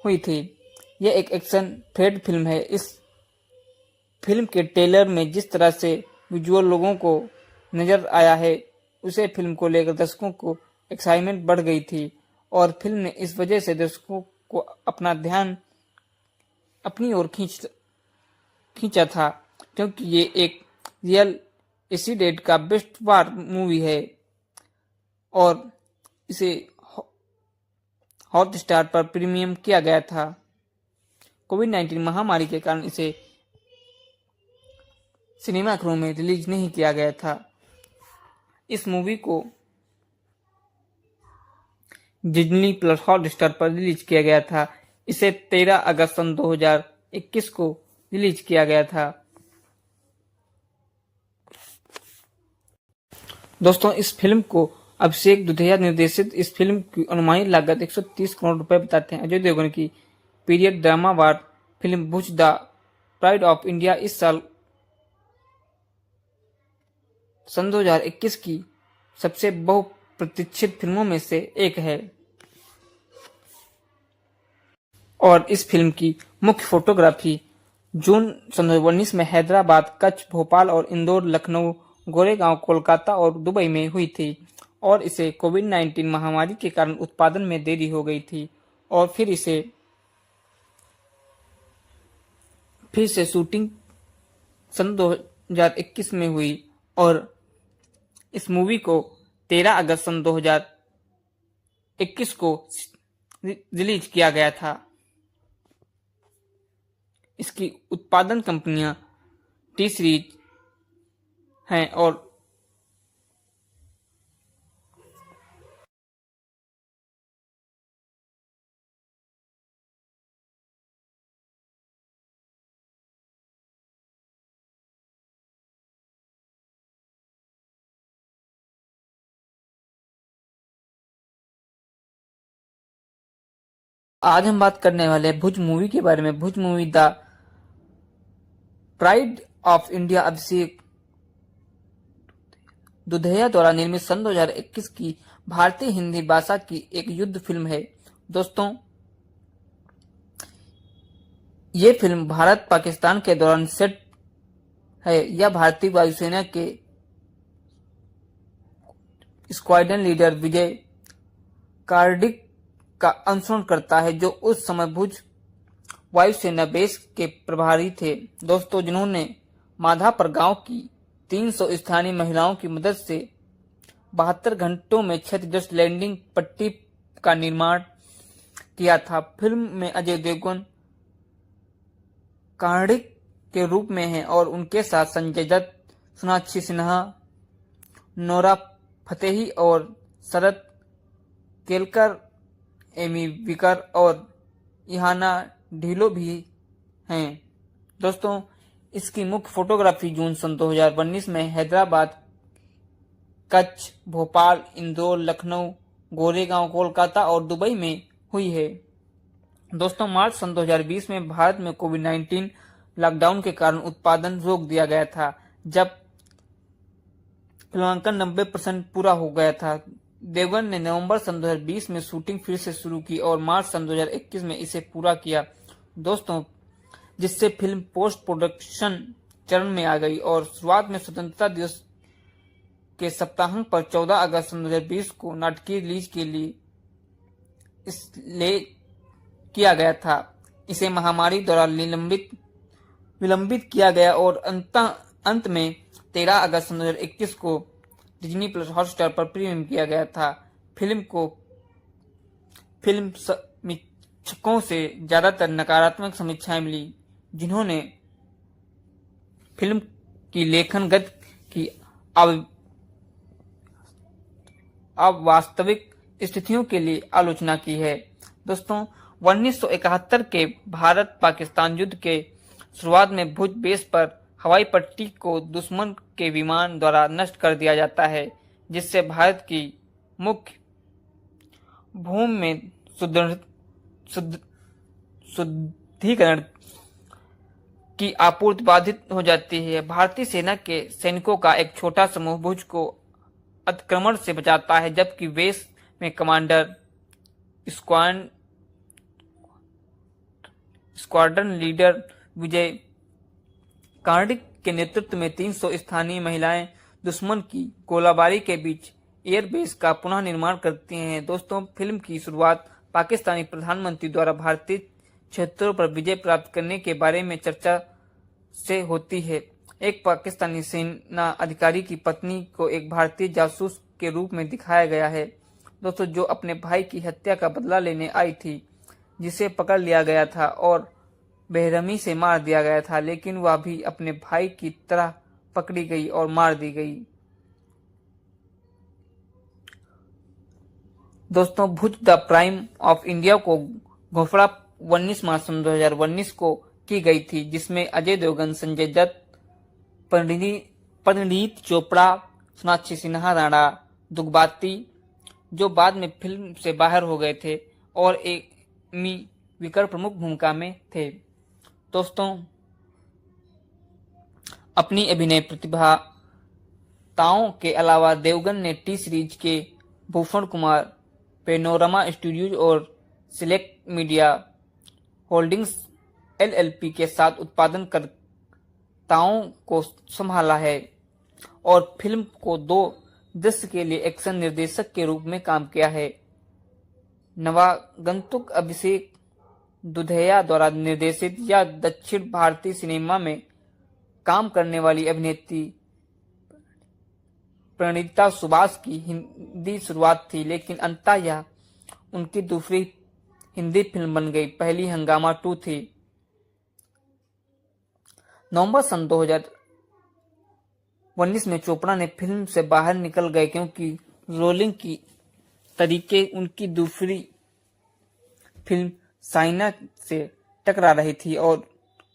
हुई थी। यह एक एक्शन थ्रिलर फिल्म है। इस फिल्म के ट्रेलर में जिस तरह से विजुअल लोगों को नजर आया है उसे फिल्म को लेकर दर्शकों को एक्साइटमेंट बढ़ गई थी और फिल्म ने इस वजह से दर्शकों को अपना ध्यान अपनी ओर खींचा था क्योंकि ये एक रियल इसी डेट का बेस्ट वार मूवी है और इसे हॉटस्टार पर प्रीमियम किया गया था। कोविड-19 महामारी के कारण इसे सिनेमाघरों में रिलीज नहीं किया गया था। इस मूवी को डिज्नी प्लस हॉटस्टार पर रिलीज किया गया था। इसे 13 अगस्त सन 2021 को रिलीज किया गया था। दोस्तों इस फिल्म को अभिषेक दुधिया निर्देशित इस फिल्म की अनुमानित लागत 130 करोड़ रुपए बताते हैं। अजय देवगन की period drama war film Bhuj the pride of India इस साल सन 2021 की सबसे बहुप्रतीक्षित फिल्मों में से एक है और इस फिल्म की मुख्य फोटोग्राफी जून सन 2019 में हैदराबाद, कच्छ, भोपाल और इंदौर, लखनऊ, गोरेगांव, कोलकाता और दुबई में हुई थी और इसे कोविड-19 महामारी के कारण उत्पादन में देरी हो गई थी और फिर से शूटिंग सन 2021 में हुई और इस मूवी को 13 अगस्त सन 2021 को रिलीज किया गया था। इसकी उत्पादन कंपनियां टी सीरीज हैं और आज हम बात करने वाले हैं भुज मूवी के बारे में। Bhuj movie the pride of India Abhishek Dudhiya द्वारा निर्मित सन 2021 की भारतीय हिंदी भाषा की एक युद्ध फिल्म है। दोस्तों ये फिल्म भारत पाकिस्तान के दौरान सेट है। यह भारतीय वायुसेना के स्क्वाड्रन लीडर विजय कार्डिक का अनुसरण करता है जो उस समय भुज वायुसेना बेस के प्रभारी थे। दोस्तों जिन्होंने माधापर गांव की 300 स्थानीय महिलाओं की मदद से 72 घंटों में क्षतिग्रस्त लैंडिंग पट्टी का निर्माण किया था। फिल्म में अजय देवगन कार्डिक के रूप में हैं और उनके साथ संजय दत्त, सोनाक्षी सिन्हा, नोरा फतेही और शरद केलकर, एमी विकर और इहाना ढीलो भी हैं। दोस्तों इसकी मुख्य फोटोग्राफी जून सन 2019 में हैदराबाद, कच्छ, भोपाल, इंदौर, लखनऊ, गोरेगांव, कोलकाता और दुबई में हुई है दोस्तों मार्च सन 2020 में भारत में कोविड-19 लॉकडाउन के कारण उत्पादन रोक दिया गया था। जब फिल्मांकन 90% पूरा हो गया था, देवगन ने नवंबर सन 2020 में शूटिंग फिर से शुरू की और मार्च सन 2021 में इसे पूरा किया दोस्तों, जिससे फिल्म पोस्ट प्रोडक्शन चरण में आ गई और शुरुआत में स्वतंत्रता दिवस के सप्ताहांत पर 14 अगस्त सन 2020 को नाटकीय रिलीज के लिए इसलिए किया गया था। इसे महामारी द्वारा विलंबित किया गया और अंत में 13 अगस्त 2021 को डिज्नी प्लस हॉटस्टार पर प्रीमियम किया गया था। फिल्म को फिल्म समीक्षकों से ज्यादातर नकारात्मक समीक्षाएं मिली, जिन्होंने फिल्म की लेखन गति की अवास्तविक स्थितियों के लिए आलोचना की है। दोस्तों 1971 के भारत पाकिस्तान युद्ध के शुरुआत में भुज बेस पर हवाई पट्टी को दुश्मन के विमान द्वारा नष्ट कर दिया जाता है, जिससे भारत की मुख्य भूमि में शुद्धिकरण की आपूर्ति बाधित हो जाती है। भारतीय सेना के सैनिकों का एक छोटा समूह भुज को अतिक्रमण से बचाता है, जबकि बेस में कमांडर स्क्वाड्रन लीडर विजय कार्डिक के नेतृत्व में 300 स्थानीय महिलाएं दुश्मन की गोलाबारी के बीच एयरबेस का पुनः निर्माण करती हैं। दोस्तों फिल्म की शुरुआत पाकिस्तानी प्रधानमंत्री द्वारा भारतीय क्षेत्रों पर विजय प्राप्त करने के बारे में चर्चा से होती है। एक पाकिस्तानी सेना अधिकारी की पत्नी को एक भारतीय जासूस के रूप में दिखाया गया है दोस्तों, जो अपने भाई की हत्या का बदला लेने आई थी, जिसे पकड़ लिया गया था और बेरहमी से मार दिया गया था, लेकिन वह भी अपने भाई की तरह पकड़ी गई और मार दी गई। दोस्तों भुज द प्राइम ऑफ इंडिया को घोषणा 19 मार्च 2019 को की गई थी, जिसमें अजय देवगन, संजय दत्त, परिणीत चोपड़ा, सोनाक्षी सिन्हा, राणा दुग्बाती, जो बाद में फिल्म से बाहर हो गए थे, और एमी विकर प्रमुख भूमिका में थे। दोस्तों अपनी अभिनय प्रतिभाताओं के अलावा देवगन ने टी सीरीज के भूषण कुमार, पेनोरमा स्टूडियोज और सिलेक्ट मीडिया होल्डिंग्स LLP के साथ उत्पादनकर्ताओं को संभाला है और फिल्म को 2 दृश्य के लिए एक्शन निर्देशक के रूप में काम किया है। नवागंतुक अभिषेक दुधैया द्वारा निर्देशित या दक्षिण भारतीय सिनेमा में काम करने वाली अभिनेत्री प्रणीता सुभाष की हिंदी शुरुआत थी, लेकिन अंततः यह उनकी दूसरी हिंदी फिल्म बन गई। पहली हंगामा 2 थी। नवंबर सन 2019 में चोपड़ा ने फिल्म से बाहर निकल गए क्योंकि रोलिंग की तरीके उनकी दूसरी फिल्म साइना से टकरा रही थी और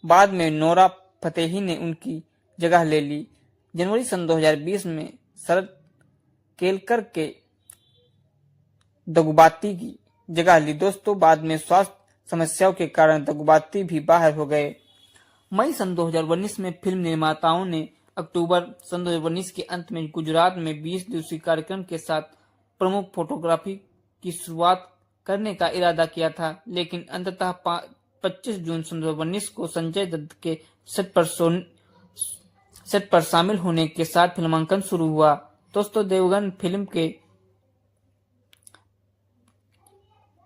बाद में नोरा फतेही ने उनकी जगह ले ली। जनवरी सन 2020 में शरद केलकर के दगुबाती की जगह ली। दोस्तों बाद में स्वास्थ्य समस्याओं के कारण दगुबाती भी बाहर हो गए। मई सन 2019 में फिल्म निर्माताओं ने अक्टूबर सन 2019 के अंत में गुजरात में 20 दिवसीय कार्यक्रम के साथ प्रमुख फोटोग्राफी की शुरुआत करने का इरादा किया था, लेकिन अंततः 25 जून सन 2019 को संजय दत्त के सेट पर शामिल होने के साथ फिल्मांकन शुरू हुआ। दोस्तों देवगन फिल्म के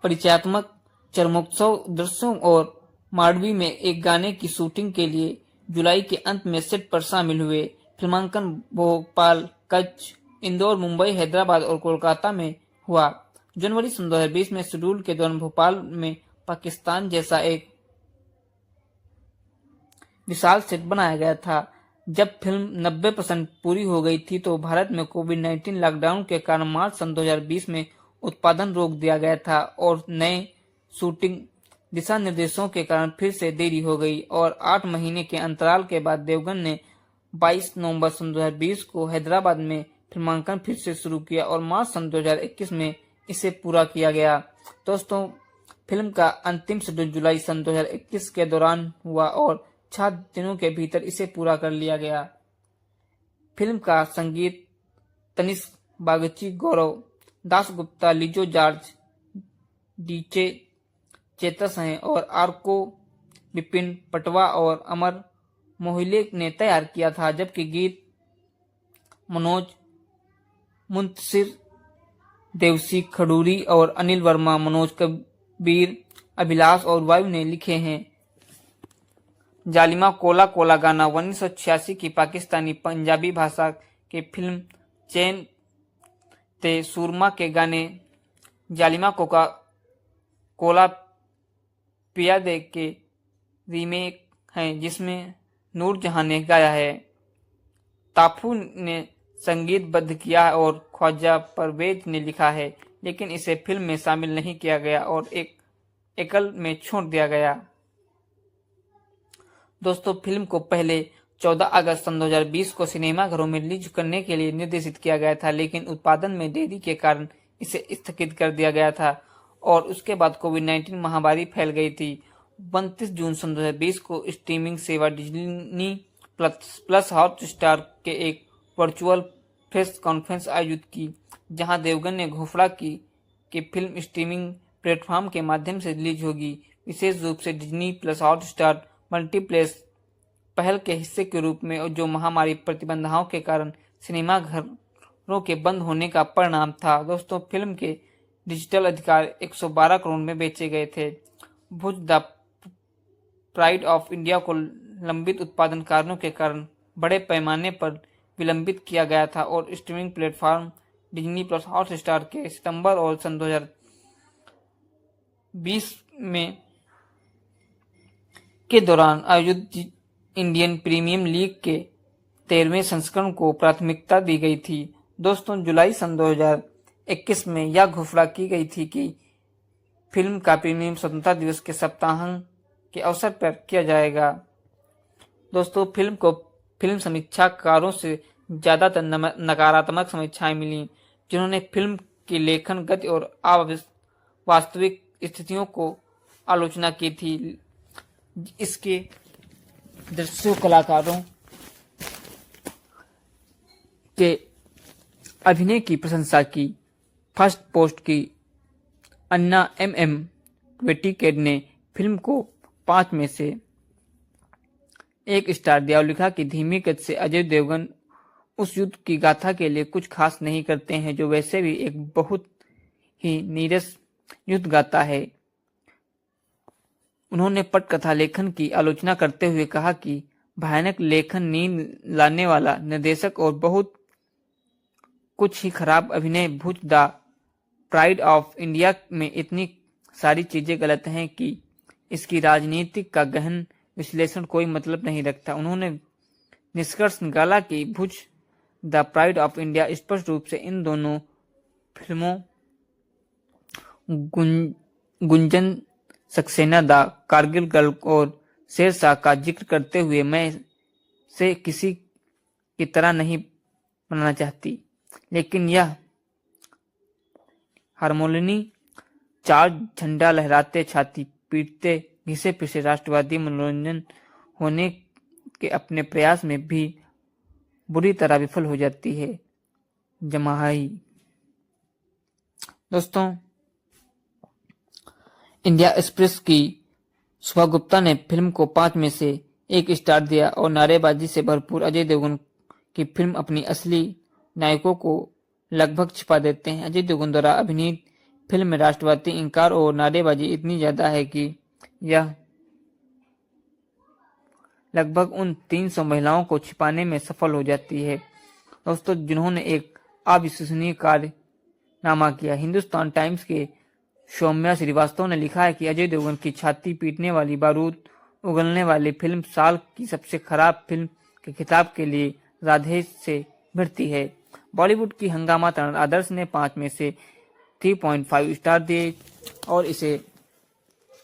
परिचयात्मक चरमोत्सव दृश्यों और मांडवी में एक गाने की शूटिंग के लिए जुलाई के अंत में सेट पर शामिल हुए। फिल्मांकन भोपाल, कच्छ, इंदौर, मुंबई, हैदराबाद और कोलकाता में हुआ। जनवरी सन 2020 में शेड्यूल के दौरान भोपाल में पाकिस्तान जैसा एक विशाल सेट बनाया गया था। जब फिल्म 90% पूरी हो गई थी तो भारत में कोविड-19 लॉकडाउन के कारण मार्च सन 2020 में उत्पादन रोक दिया गया था और नए शूटिंग दिशा निर्देशों के कारण फिर से देरी हो गई और 8 महीने के अंतराल के बाद देवगन ने 22 नवंबर सन 2020 को हैदराबाद में फिल्मांकन फिर से शुरू किया और मार्च सन 2021 में इसे पूरा किया गया। दोस्तों फिल्म का अंतिम शेड्यूल जुलाई सन 2021 के दौरान हुआ और 6 दिनों के भीतर इसे पूरा कर लिया गया। फिल्म का संगीत तनिष्क बागची, गौरव दासगुप्ता, लिजो जॉर्ज, डीजे चेतस हैं और आर्को विपिन पटवा और अमर मोहिले ने तैयार किया था, जबकि गीत मनोज मुंतशिर, देवसी खडूरी और अनिल वर्मा, मनोज कबीर, अभिलाष और वायु ने लिखे हैं। जालिमा कोला कोला गाना 1986 की पाकिस्तानी पंजाबी भाषा के फिल्म चैन ते सूरमा के गाने जालिमा कोका कोला पिया दे के रीमेक हैं, जिसमें नूरजहां ने गाया है। ताफू ने संगीतबद्ध किया और ख्वाजा परवेज ने लिखा है, लेकिन इसे फिल्म में शामिल नहीं किया गया और एक एकल में छोड़ दिया गया। दोस्तों, फिल्म को पहले 14 अगस्त सन 2020 को सिनेमाघरों में रिलीज करने के लिए निर्देशित किया गया था, लेकिन उत्पादन में देरी के कारण इसे स्थगित कर दिया गया था और उसके बाद कोविड-19 महामारी फैल गई थी। 29 जून सन 2020 को स्ट्रीमिंग सेवा डिज्नी प्लस हॉटस्टार के एक वर्चुअल प्रेस कॉन्फ्रेंस आयोजित की, जहां देवगन ने घोषणा की कि फिल्म स्ट्रीमिंग प्लेटफॉर्म के माध्यम से रिलीज होगी, विशेष रूप से डिज्नी प्लस हॉटस्टार मल्टीप्लेक्स पहल के हिस्से के रूप में, और जो महामारी प्रतिबंधों के कारण सिनेमाघरों के बंद होने का परिणाम था। दोस्तों, फिल्म के डिजिटल अधिकार 112 करोड़ में बेचे गए थे। भुज द प्राइड ऑफ इंडिया को लंबित उत्पादन कारणों के कारण बड़े पैमाने पर विलंबित किया गया था और streaming platform Disney plus Hotstar के सितंबर और सन 2020 में के दौरान आयोजित इंडियन प्रीमियर लीग के 13वें संस्करण को प्राथमिकता दी गई थी। दोस्तों, जुलाई सन 2021 में यह घोषणा की गई थी कि फिल्म का प्रीमियर स्वतंत्रता दिवस के सप्ताहांत के अवसर पर किया जाएगा। दोस्तों, फिल्म को फिल्म समीक्षाकारों से ज्यादातर नकारात्मक समीक्षाएं मिली, जिन्होंने फिल्म की लेखन गति और वास्तविक स्थितियों को आलोचना की थी। इसके दृश्यों कलाकारों के अभिनय की प्रशंसा की। फर्स्ट पोस्ट की अन्ना MM वेटिकेड ने फिल्म को 5 में से 1 स्टार दिया और लिखा कि धीमी गति से अजय देवगन उस युद्ध की गाथा के लिए कुछ खास नहीं करते हैं, जो वैसे भी एक बहुत ही नीरस युद्ध गाथा है। उन्होंने पटकथा लेखन की आलोचना करते हुए कहा कि भयानक लेखन, नींद लाने वाला निर्देशक और बहुत कुछ ही खराब अभिनय। भुज द प्राइड ऑफ इंडिया में इतनी सारी चीजें गलत हैं कि इसकी राजनीतिक का गहन विश्लेषण कोई मतलब नहीं रखता। उन्होंने निष्कर्ष निकाला कि भुज द प्राइड ऑफ इंडिया स्पष्ट रूप से इन दोनों फिल्मों गुंजन सक्सेना, द कारगिल गर्ल और शेरशाह का जिक्र करते हुए मैं से किसी की तरह नहीं बनाना चाहती, लेकिन यह हारमोनी चार झंडा लहराते, छाती पीटते, घिसे पिसे राष्ट्रवादी मनोरंजन होने के अपने प्रयास में भी बुरी तरह विफल हो जाती है। जमाई। दोस्तों, इंडिया एक्सप्रेस की सुभा गुप्ता ने फिल्म को 5 में से 1 स्टार दिया और नारेबाजी से भरपूर अजय देवगन की फिल्म अपनी असली नायकों को लगभग छिपा देते हैं। अजय देवगन द्वारा अभिनीत फिल्म में राष्ट्रवादी इंकार और नारेबाजी इतनी ज्यादा है कि यह लगभग उन 300 महिलाओं को छिपाने में सफल हो जाती है। दोस्तों, जिन्होंने एक अविश्वसनीय कारनामा किया। हिंदुस्तान टाइम्स के सौम्या श्रीवास्तव ने लिखा है कि अजय देवगन की छाती पीटने वाली, बारूद उगलने वाली फिल्म साल की सबसे खराब फिल्म के खिताब के लिए राधे से भिड़ती है। बॉलीवुड की हंगामा तरण आदर्श ने 5 में से 3.5 स्टार दिए और इसे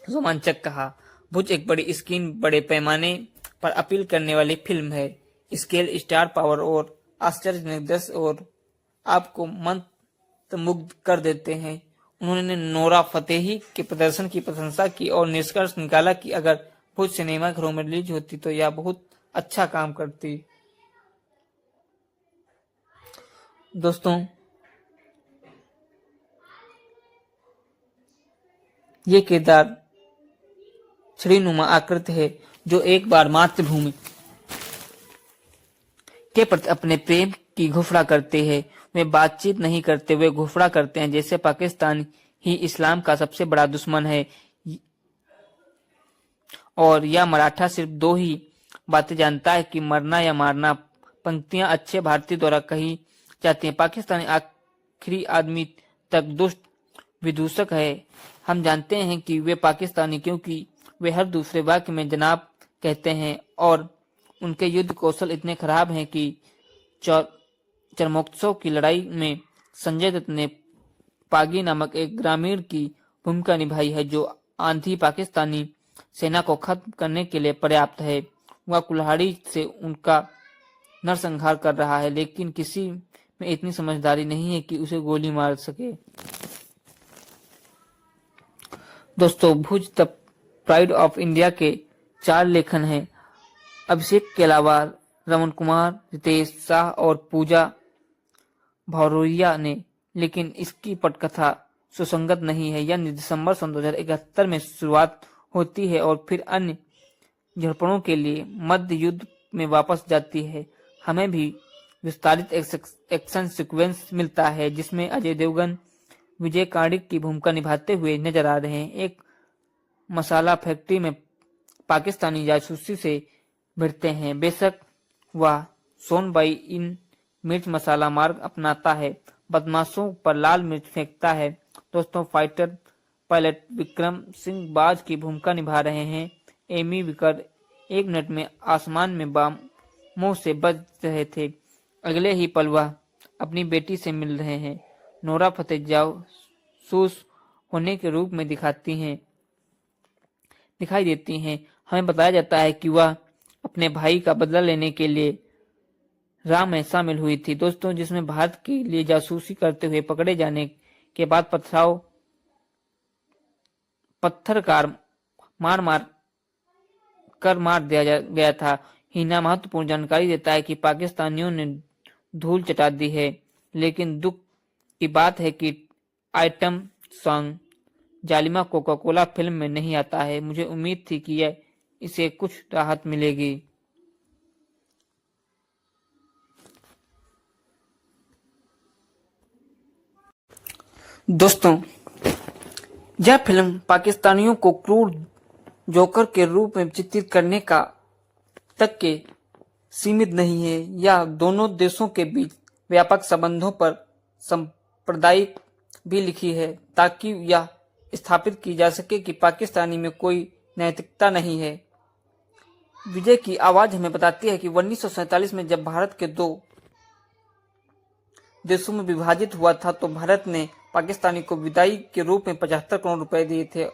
रोमांचक कहा। भुज एक बड़ी स्क्रीन, बड़े पैमाने पर अपील करने वाली फिल्म है। स्केल, स्टार पावर और आश्चर्यजनक दृश्य और आपको मंत्रमुग्ध कर देते हैं। उन्होंने नोरा फतेही के प्रदर्शन की प्रशंसा की और निष्कर्ष निकाला कि अगर भुज सिनेमा घरों में रिलीज होती तो यह बहुत अच्छा काम करती। दोस्तों, ये किरदार छड़ीनुमा आकृति है जो एक बार मातृभूमि के प्रति अपने प्रेम की घोषणा करते हैं। वे बातचीत नहीं करते, वे घोषणा करते हैं जैसे पाकिस्तान ही इस्लाम का सबसे बड़ा दुश्मन है और यह मराठा सिर्फ दो ही बातें जानता है कि मरना या मारना। पंक्तियां अच्छे भारतीय द्वारा कही जाती हैं। पाकिस्तानी आखिरी आदमी तक दुष्ट विदूषक है। हम जानते हैं कि वे पाकिस्तानी क्योंकि वे हर दूसरे वाक्य में जनाब कहते हैं और उनके युद्ध कौशल इतने खराब हैं कि चरमोत्सव की लड़ाई में संजय दत्त ने पागी नामक एक ग्रामीण की भूमिका निभाई है जो आंधी पाकिस्तानी सेना को खत्म करने के लिए पर्याप्त है। वह कुल्हाड़ी से उनका नरसंहार कर रहा है लेकिन किसी में इतनी समझदारी नहीं है कि उसे गोली मार सके। दोस्तों, भुज द प्राइड ऑफ इंडिया के 4 लेखन हैं। अभिषेक के अलावा रमन कुमार, रितेश शाह और पूजा भौरोरिया ने, लेकिन इसकी पटकथा सुसंगत नहीं है। यह दिसंबर सन 2071 में शुरुआत होती है और फिर अन्य झड़पों के लिए मध्य युद्ध में वापस जाती है। हमें भी विस्तारित एक्शन सीक्वेंस मिलता है जिसमें अजय देवगन विजय कार्णिक की भूमिका निभाते हुए नजर आ रहे हैं। एक मसाला फैक्ट्री में पाकिस्तानी जासूसी से भिड़ते हैं। बेशक वह सोनबाई इन मिर्च मसाला मार्ग अपनाता है, बदमाशों पर लाल मिर्च फेंकता है। दोस्तों, फाइटर पायलट विक्रम सिंह बाज की भूमिका निभा रहे हैं। एमी विकर 1 मिनट में आसमान में बमों से बच रहे थे, अगले ही पल वह अपनी बेटी से मिल रहे हैं। नोरा फतेही जासूस होने के रूप में दिखाई देती हैं। हमें बताया जाता है कि वह अपने भाई का बदला लेने के लिए राह में शामिल हुई थी। दोस्तों, जिसमें भारत के लिए जासूसी करते हुए पकड़े जाने के बाद पत्थरकार मार दिया गया था। हिना महत्वपूर्ण जानकारी देता है कि पाकिस्तानियों ने धूल चटा दी है, लेकिन दुख की बात है कि item song Zalima Coca Cola film में नहीं आता है। मुझे उम्मीद थी कि इसे कुछ राहत मिलेगी। दोस्तों, यह फिल्म पाकिस्तानियों को क्रूर जोकर के रूप में चित्रित करने का तक के सीमित नहीं है। यह दोनों देशों के बीच व्यापक संबंधों पर सांप्रदायिक भी लिखी है ताकि यह स्थापित की जा सके कि पाकिस्तानी में कोई नैतिकता नहीं है। विजय की आवाज हमें बताती है कि 1947 में जब भारत के 2 देशों में विभाजित हुआ था तो भारत ने पाकिस्तानी को विदाई के रूप में 75 करोड़ रुपए दिए थे।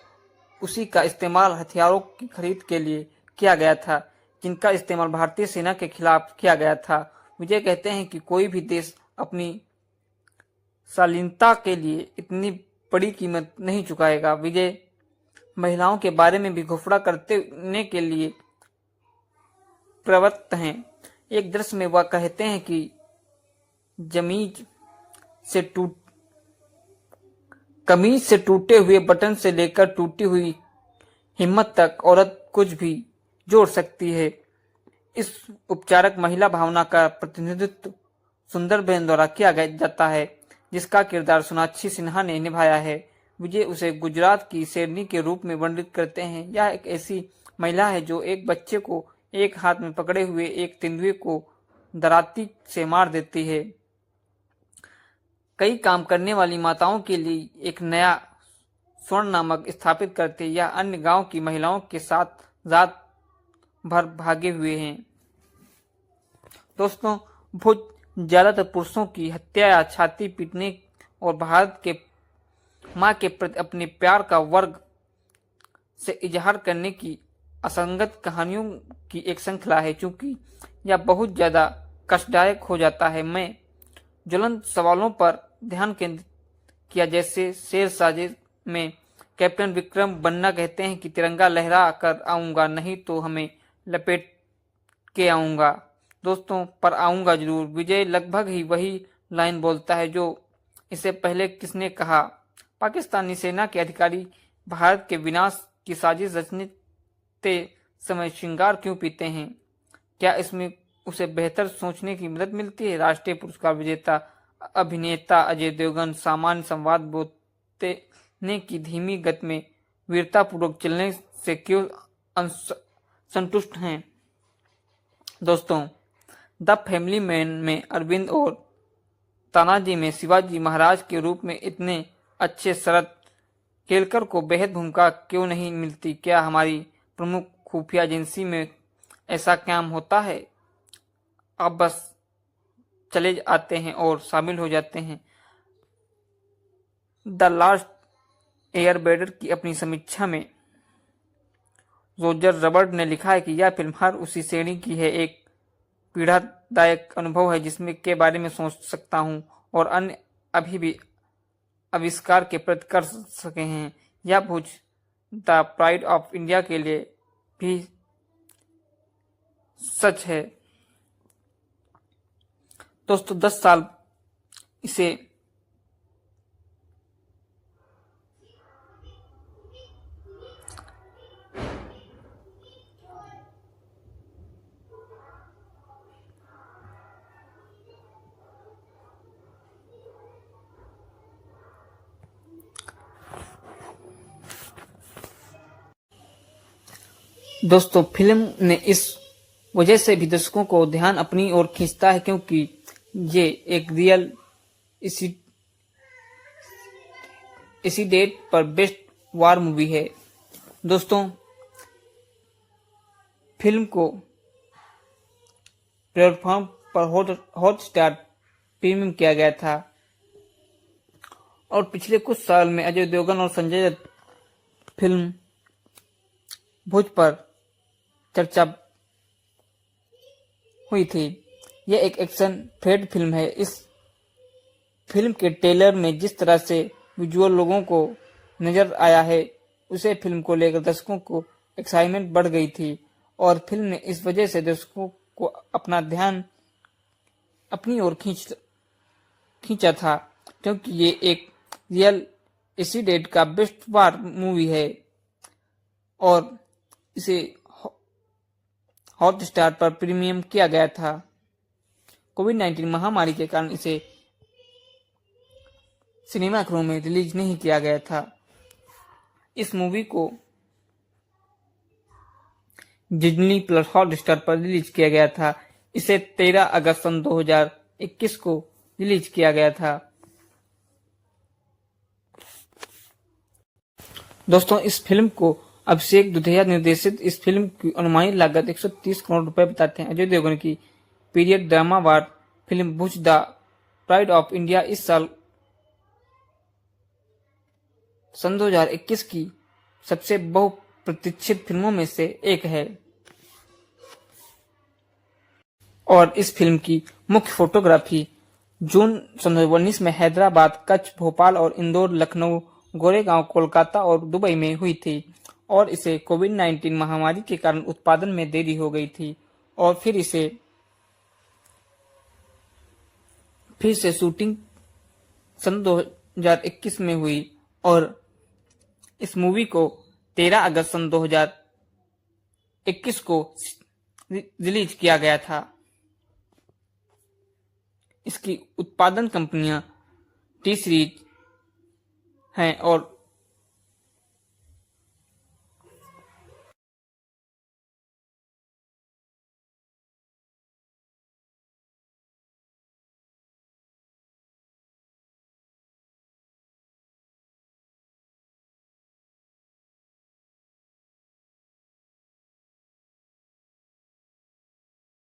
उसी का इस्तेमाल हथियारों की खरीद के लिए किया गया था जिनका इस्तेमाल भारतीय सेना के खिलाफ किया गया था। विजय कहते हैं कि कोई भी देश अपनी शालीनता के लिए इतनी बड़ी कीमत नहीं चुकाएगा। विजय महिलाओं के बारे में भी घोषणा करने के लिए प्रवृत्त हैं। एक दृश्य में वह कहते हैं कि कमीज से टूटे हुए बटन से लेकर टूटी हुई हिम्मत तक औरत कुछ भी जोड़ सकती है। इस उपचारक महिला भावना का प्रतिनिधित्व सुंदरबेन द्वारा किया जाता है जिसका किरदार सोनाक्षी सिन्हा ने निभाया है। विजय उसे गुजरात की शेरनी के रूप में वर्णित करते हैं। यह एक ऐसी महिला है जो एक बच्चे को एक हाथ में पकड़े हुए एक तेंदुए को दराती से मार देती है। कई काम करने वाली माताओं के लिए एक नया स्वर्ण नामक स्थापित करते या अन्य गांव की महिलाओं के साथ रात भर भागे हुए हैं। दोस्तों, भुज ज्यादातर पुरुषों की हत्या या छाती पीटने और भारत के मां के प्रति अपने प्यार का वर्ग से इजहार करने की असंगत कहानियों की एक श्रृंखला है। चूंकि यह बहुत ज्यादा कष्टदायक हो जाता है, मैं ज्वलंत सवालों पर ध्यान केंद्रित किया। जैसे शेर साजिश में कैप्टन विक्रम बन्ना कहते हैं कि तिरंगा लहरा कर आऊंगा, नहीं तो हमें लपेट के आऊंगा दोस्तों, पर आऊंगा जरूर। विजय लगभग ही वही लाइन बोलता है जो इससे पहले किसने कहा। पाकिस्तानी सेना के अधिकारी भारत के विनाश की साजिश रचते समय श्रृंगार क्यों पीते हैं? क्या इसमें उसे बेहतर सोचने की मदद मिलती है? राष्ट्रीय पुरस्कार विजेता अभिनेता अजय देवगन सामान्य संवाद बोलने की धीमी गति में वीरतापूर्वक चलने से क्यों संतुष्ट हैं? दोस्तों, द फैमिली मैन में अरविंद और तानाजी में शिवाजी महाराज के रूप में इतने अच्छे शरद केलकर को बेहद भूमिका क्यों नहीं मिलती? क्या हमारी प्रमुख खुफिया एजेंसी में ऐसा काम होता है? आप बस चले आते हैं और शामिल हो जाते हैं। द लास्ट एयरबेंडर की अपनी समीक्षा में रोजर रबर्ट ने लिखा है कि यह फिल्म हर उसी श्रेणी की है, एक पीड़ादायक अनुभव है जिसमें के बारे में सोच सकता हूं और अन्य अभी भी आविष्कार के प्रति कर सके हैं। यह भुज द प्राइड ऑफ इंडिया के लिए भी सच है। दोस्तों, 10 साल इसे दोस्तों, फिल्म ने इस वजह से भी दर्शकों को ध्यान अपनी ओर खींचता है क्योंकि ये एक रियल इसी डेट पर बेस्ट वार मूवी है। दोस्तों, फिल्म को प्लेटफॉर्म पर हॉटस्टार प्रीमियम किया गया था और पिछले कुछ साल में अजय देवगन और संजय दत्त फिल्म भुज पर चर्चा हुई थी। यह एक एक्शन थ्रिलर फिल्म है। इस फिल्म के ट्रेलर में जिस तरह से विजुअल लोगों को नजर आया है, उसे फिल्म को लेकर दर्शकों को एक्साइटमेंट बढ़ गई थी और फिल्म ने इस वजह से दर्शकों को अपना ध्यान अपनी ओर खींचा था क्योंकि ये एक रियल इसी डेट का बेस्ट वार मूवी है और इसे हॉटस्टार पर प्रीमियम किया गया था। कोविड-19 महामारी के कारण इसे सिनेमाघरों में रिलीज नहीं किया गया था। इस मूवी को डिज्नी प्लस हॉटस्टार पर रिलीज किया गया था। इसे 13 अगस्त सन 2021 को रिलीज किया गया था। दोस्तों, इस फिल्म को अभिषेक दुधिया निर्देशित इस फिल्म की अनुमानित लागत 130 करोड़ रुपए बताते हैं। अजय देवगन की period drama war film Bhuj the pride of India इस साल सन 2021 की सबसे बहुप्रतीक्षित फिल्मों में से एक है और इस फिल्म की मुख्य फोटोग्राफी जून सन 2019 में हैदराबाद, कच्छ, भोपाल और इंदौर, लखनऊ, गोरेगांव, कोलकाता और दुबई में हुई थी और इसे कोविड-19 महामारी के कारण उत्पादन में देरी हो गई थी और फिर से शूटिंग सन 2021 में हुई और इस मूवी को 13 अगस्त सन 2021 को रिलीज किया गया था। इसकी उत्पादन कंपनियां टी सीरीज हैं और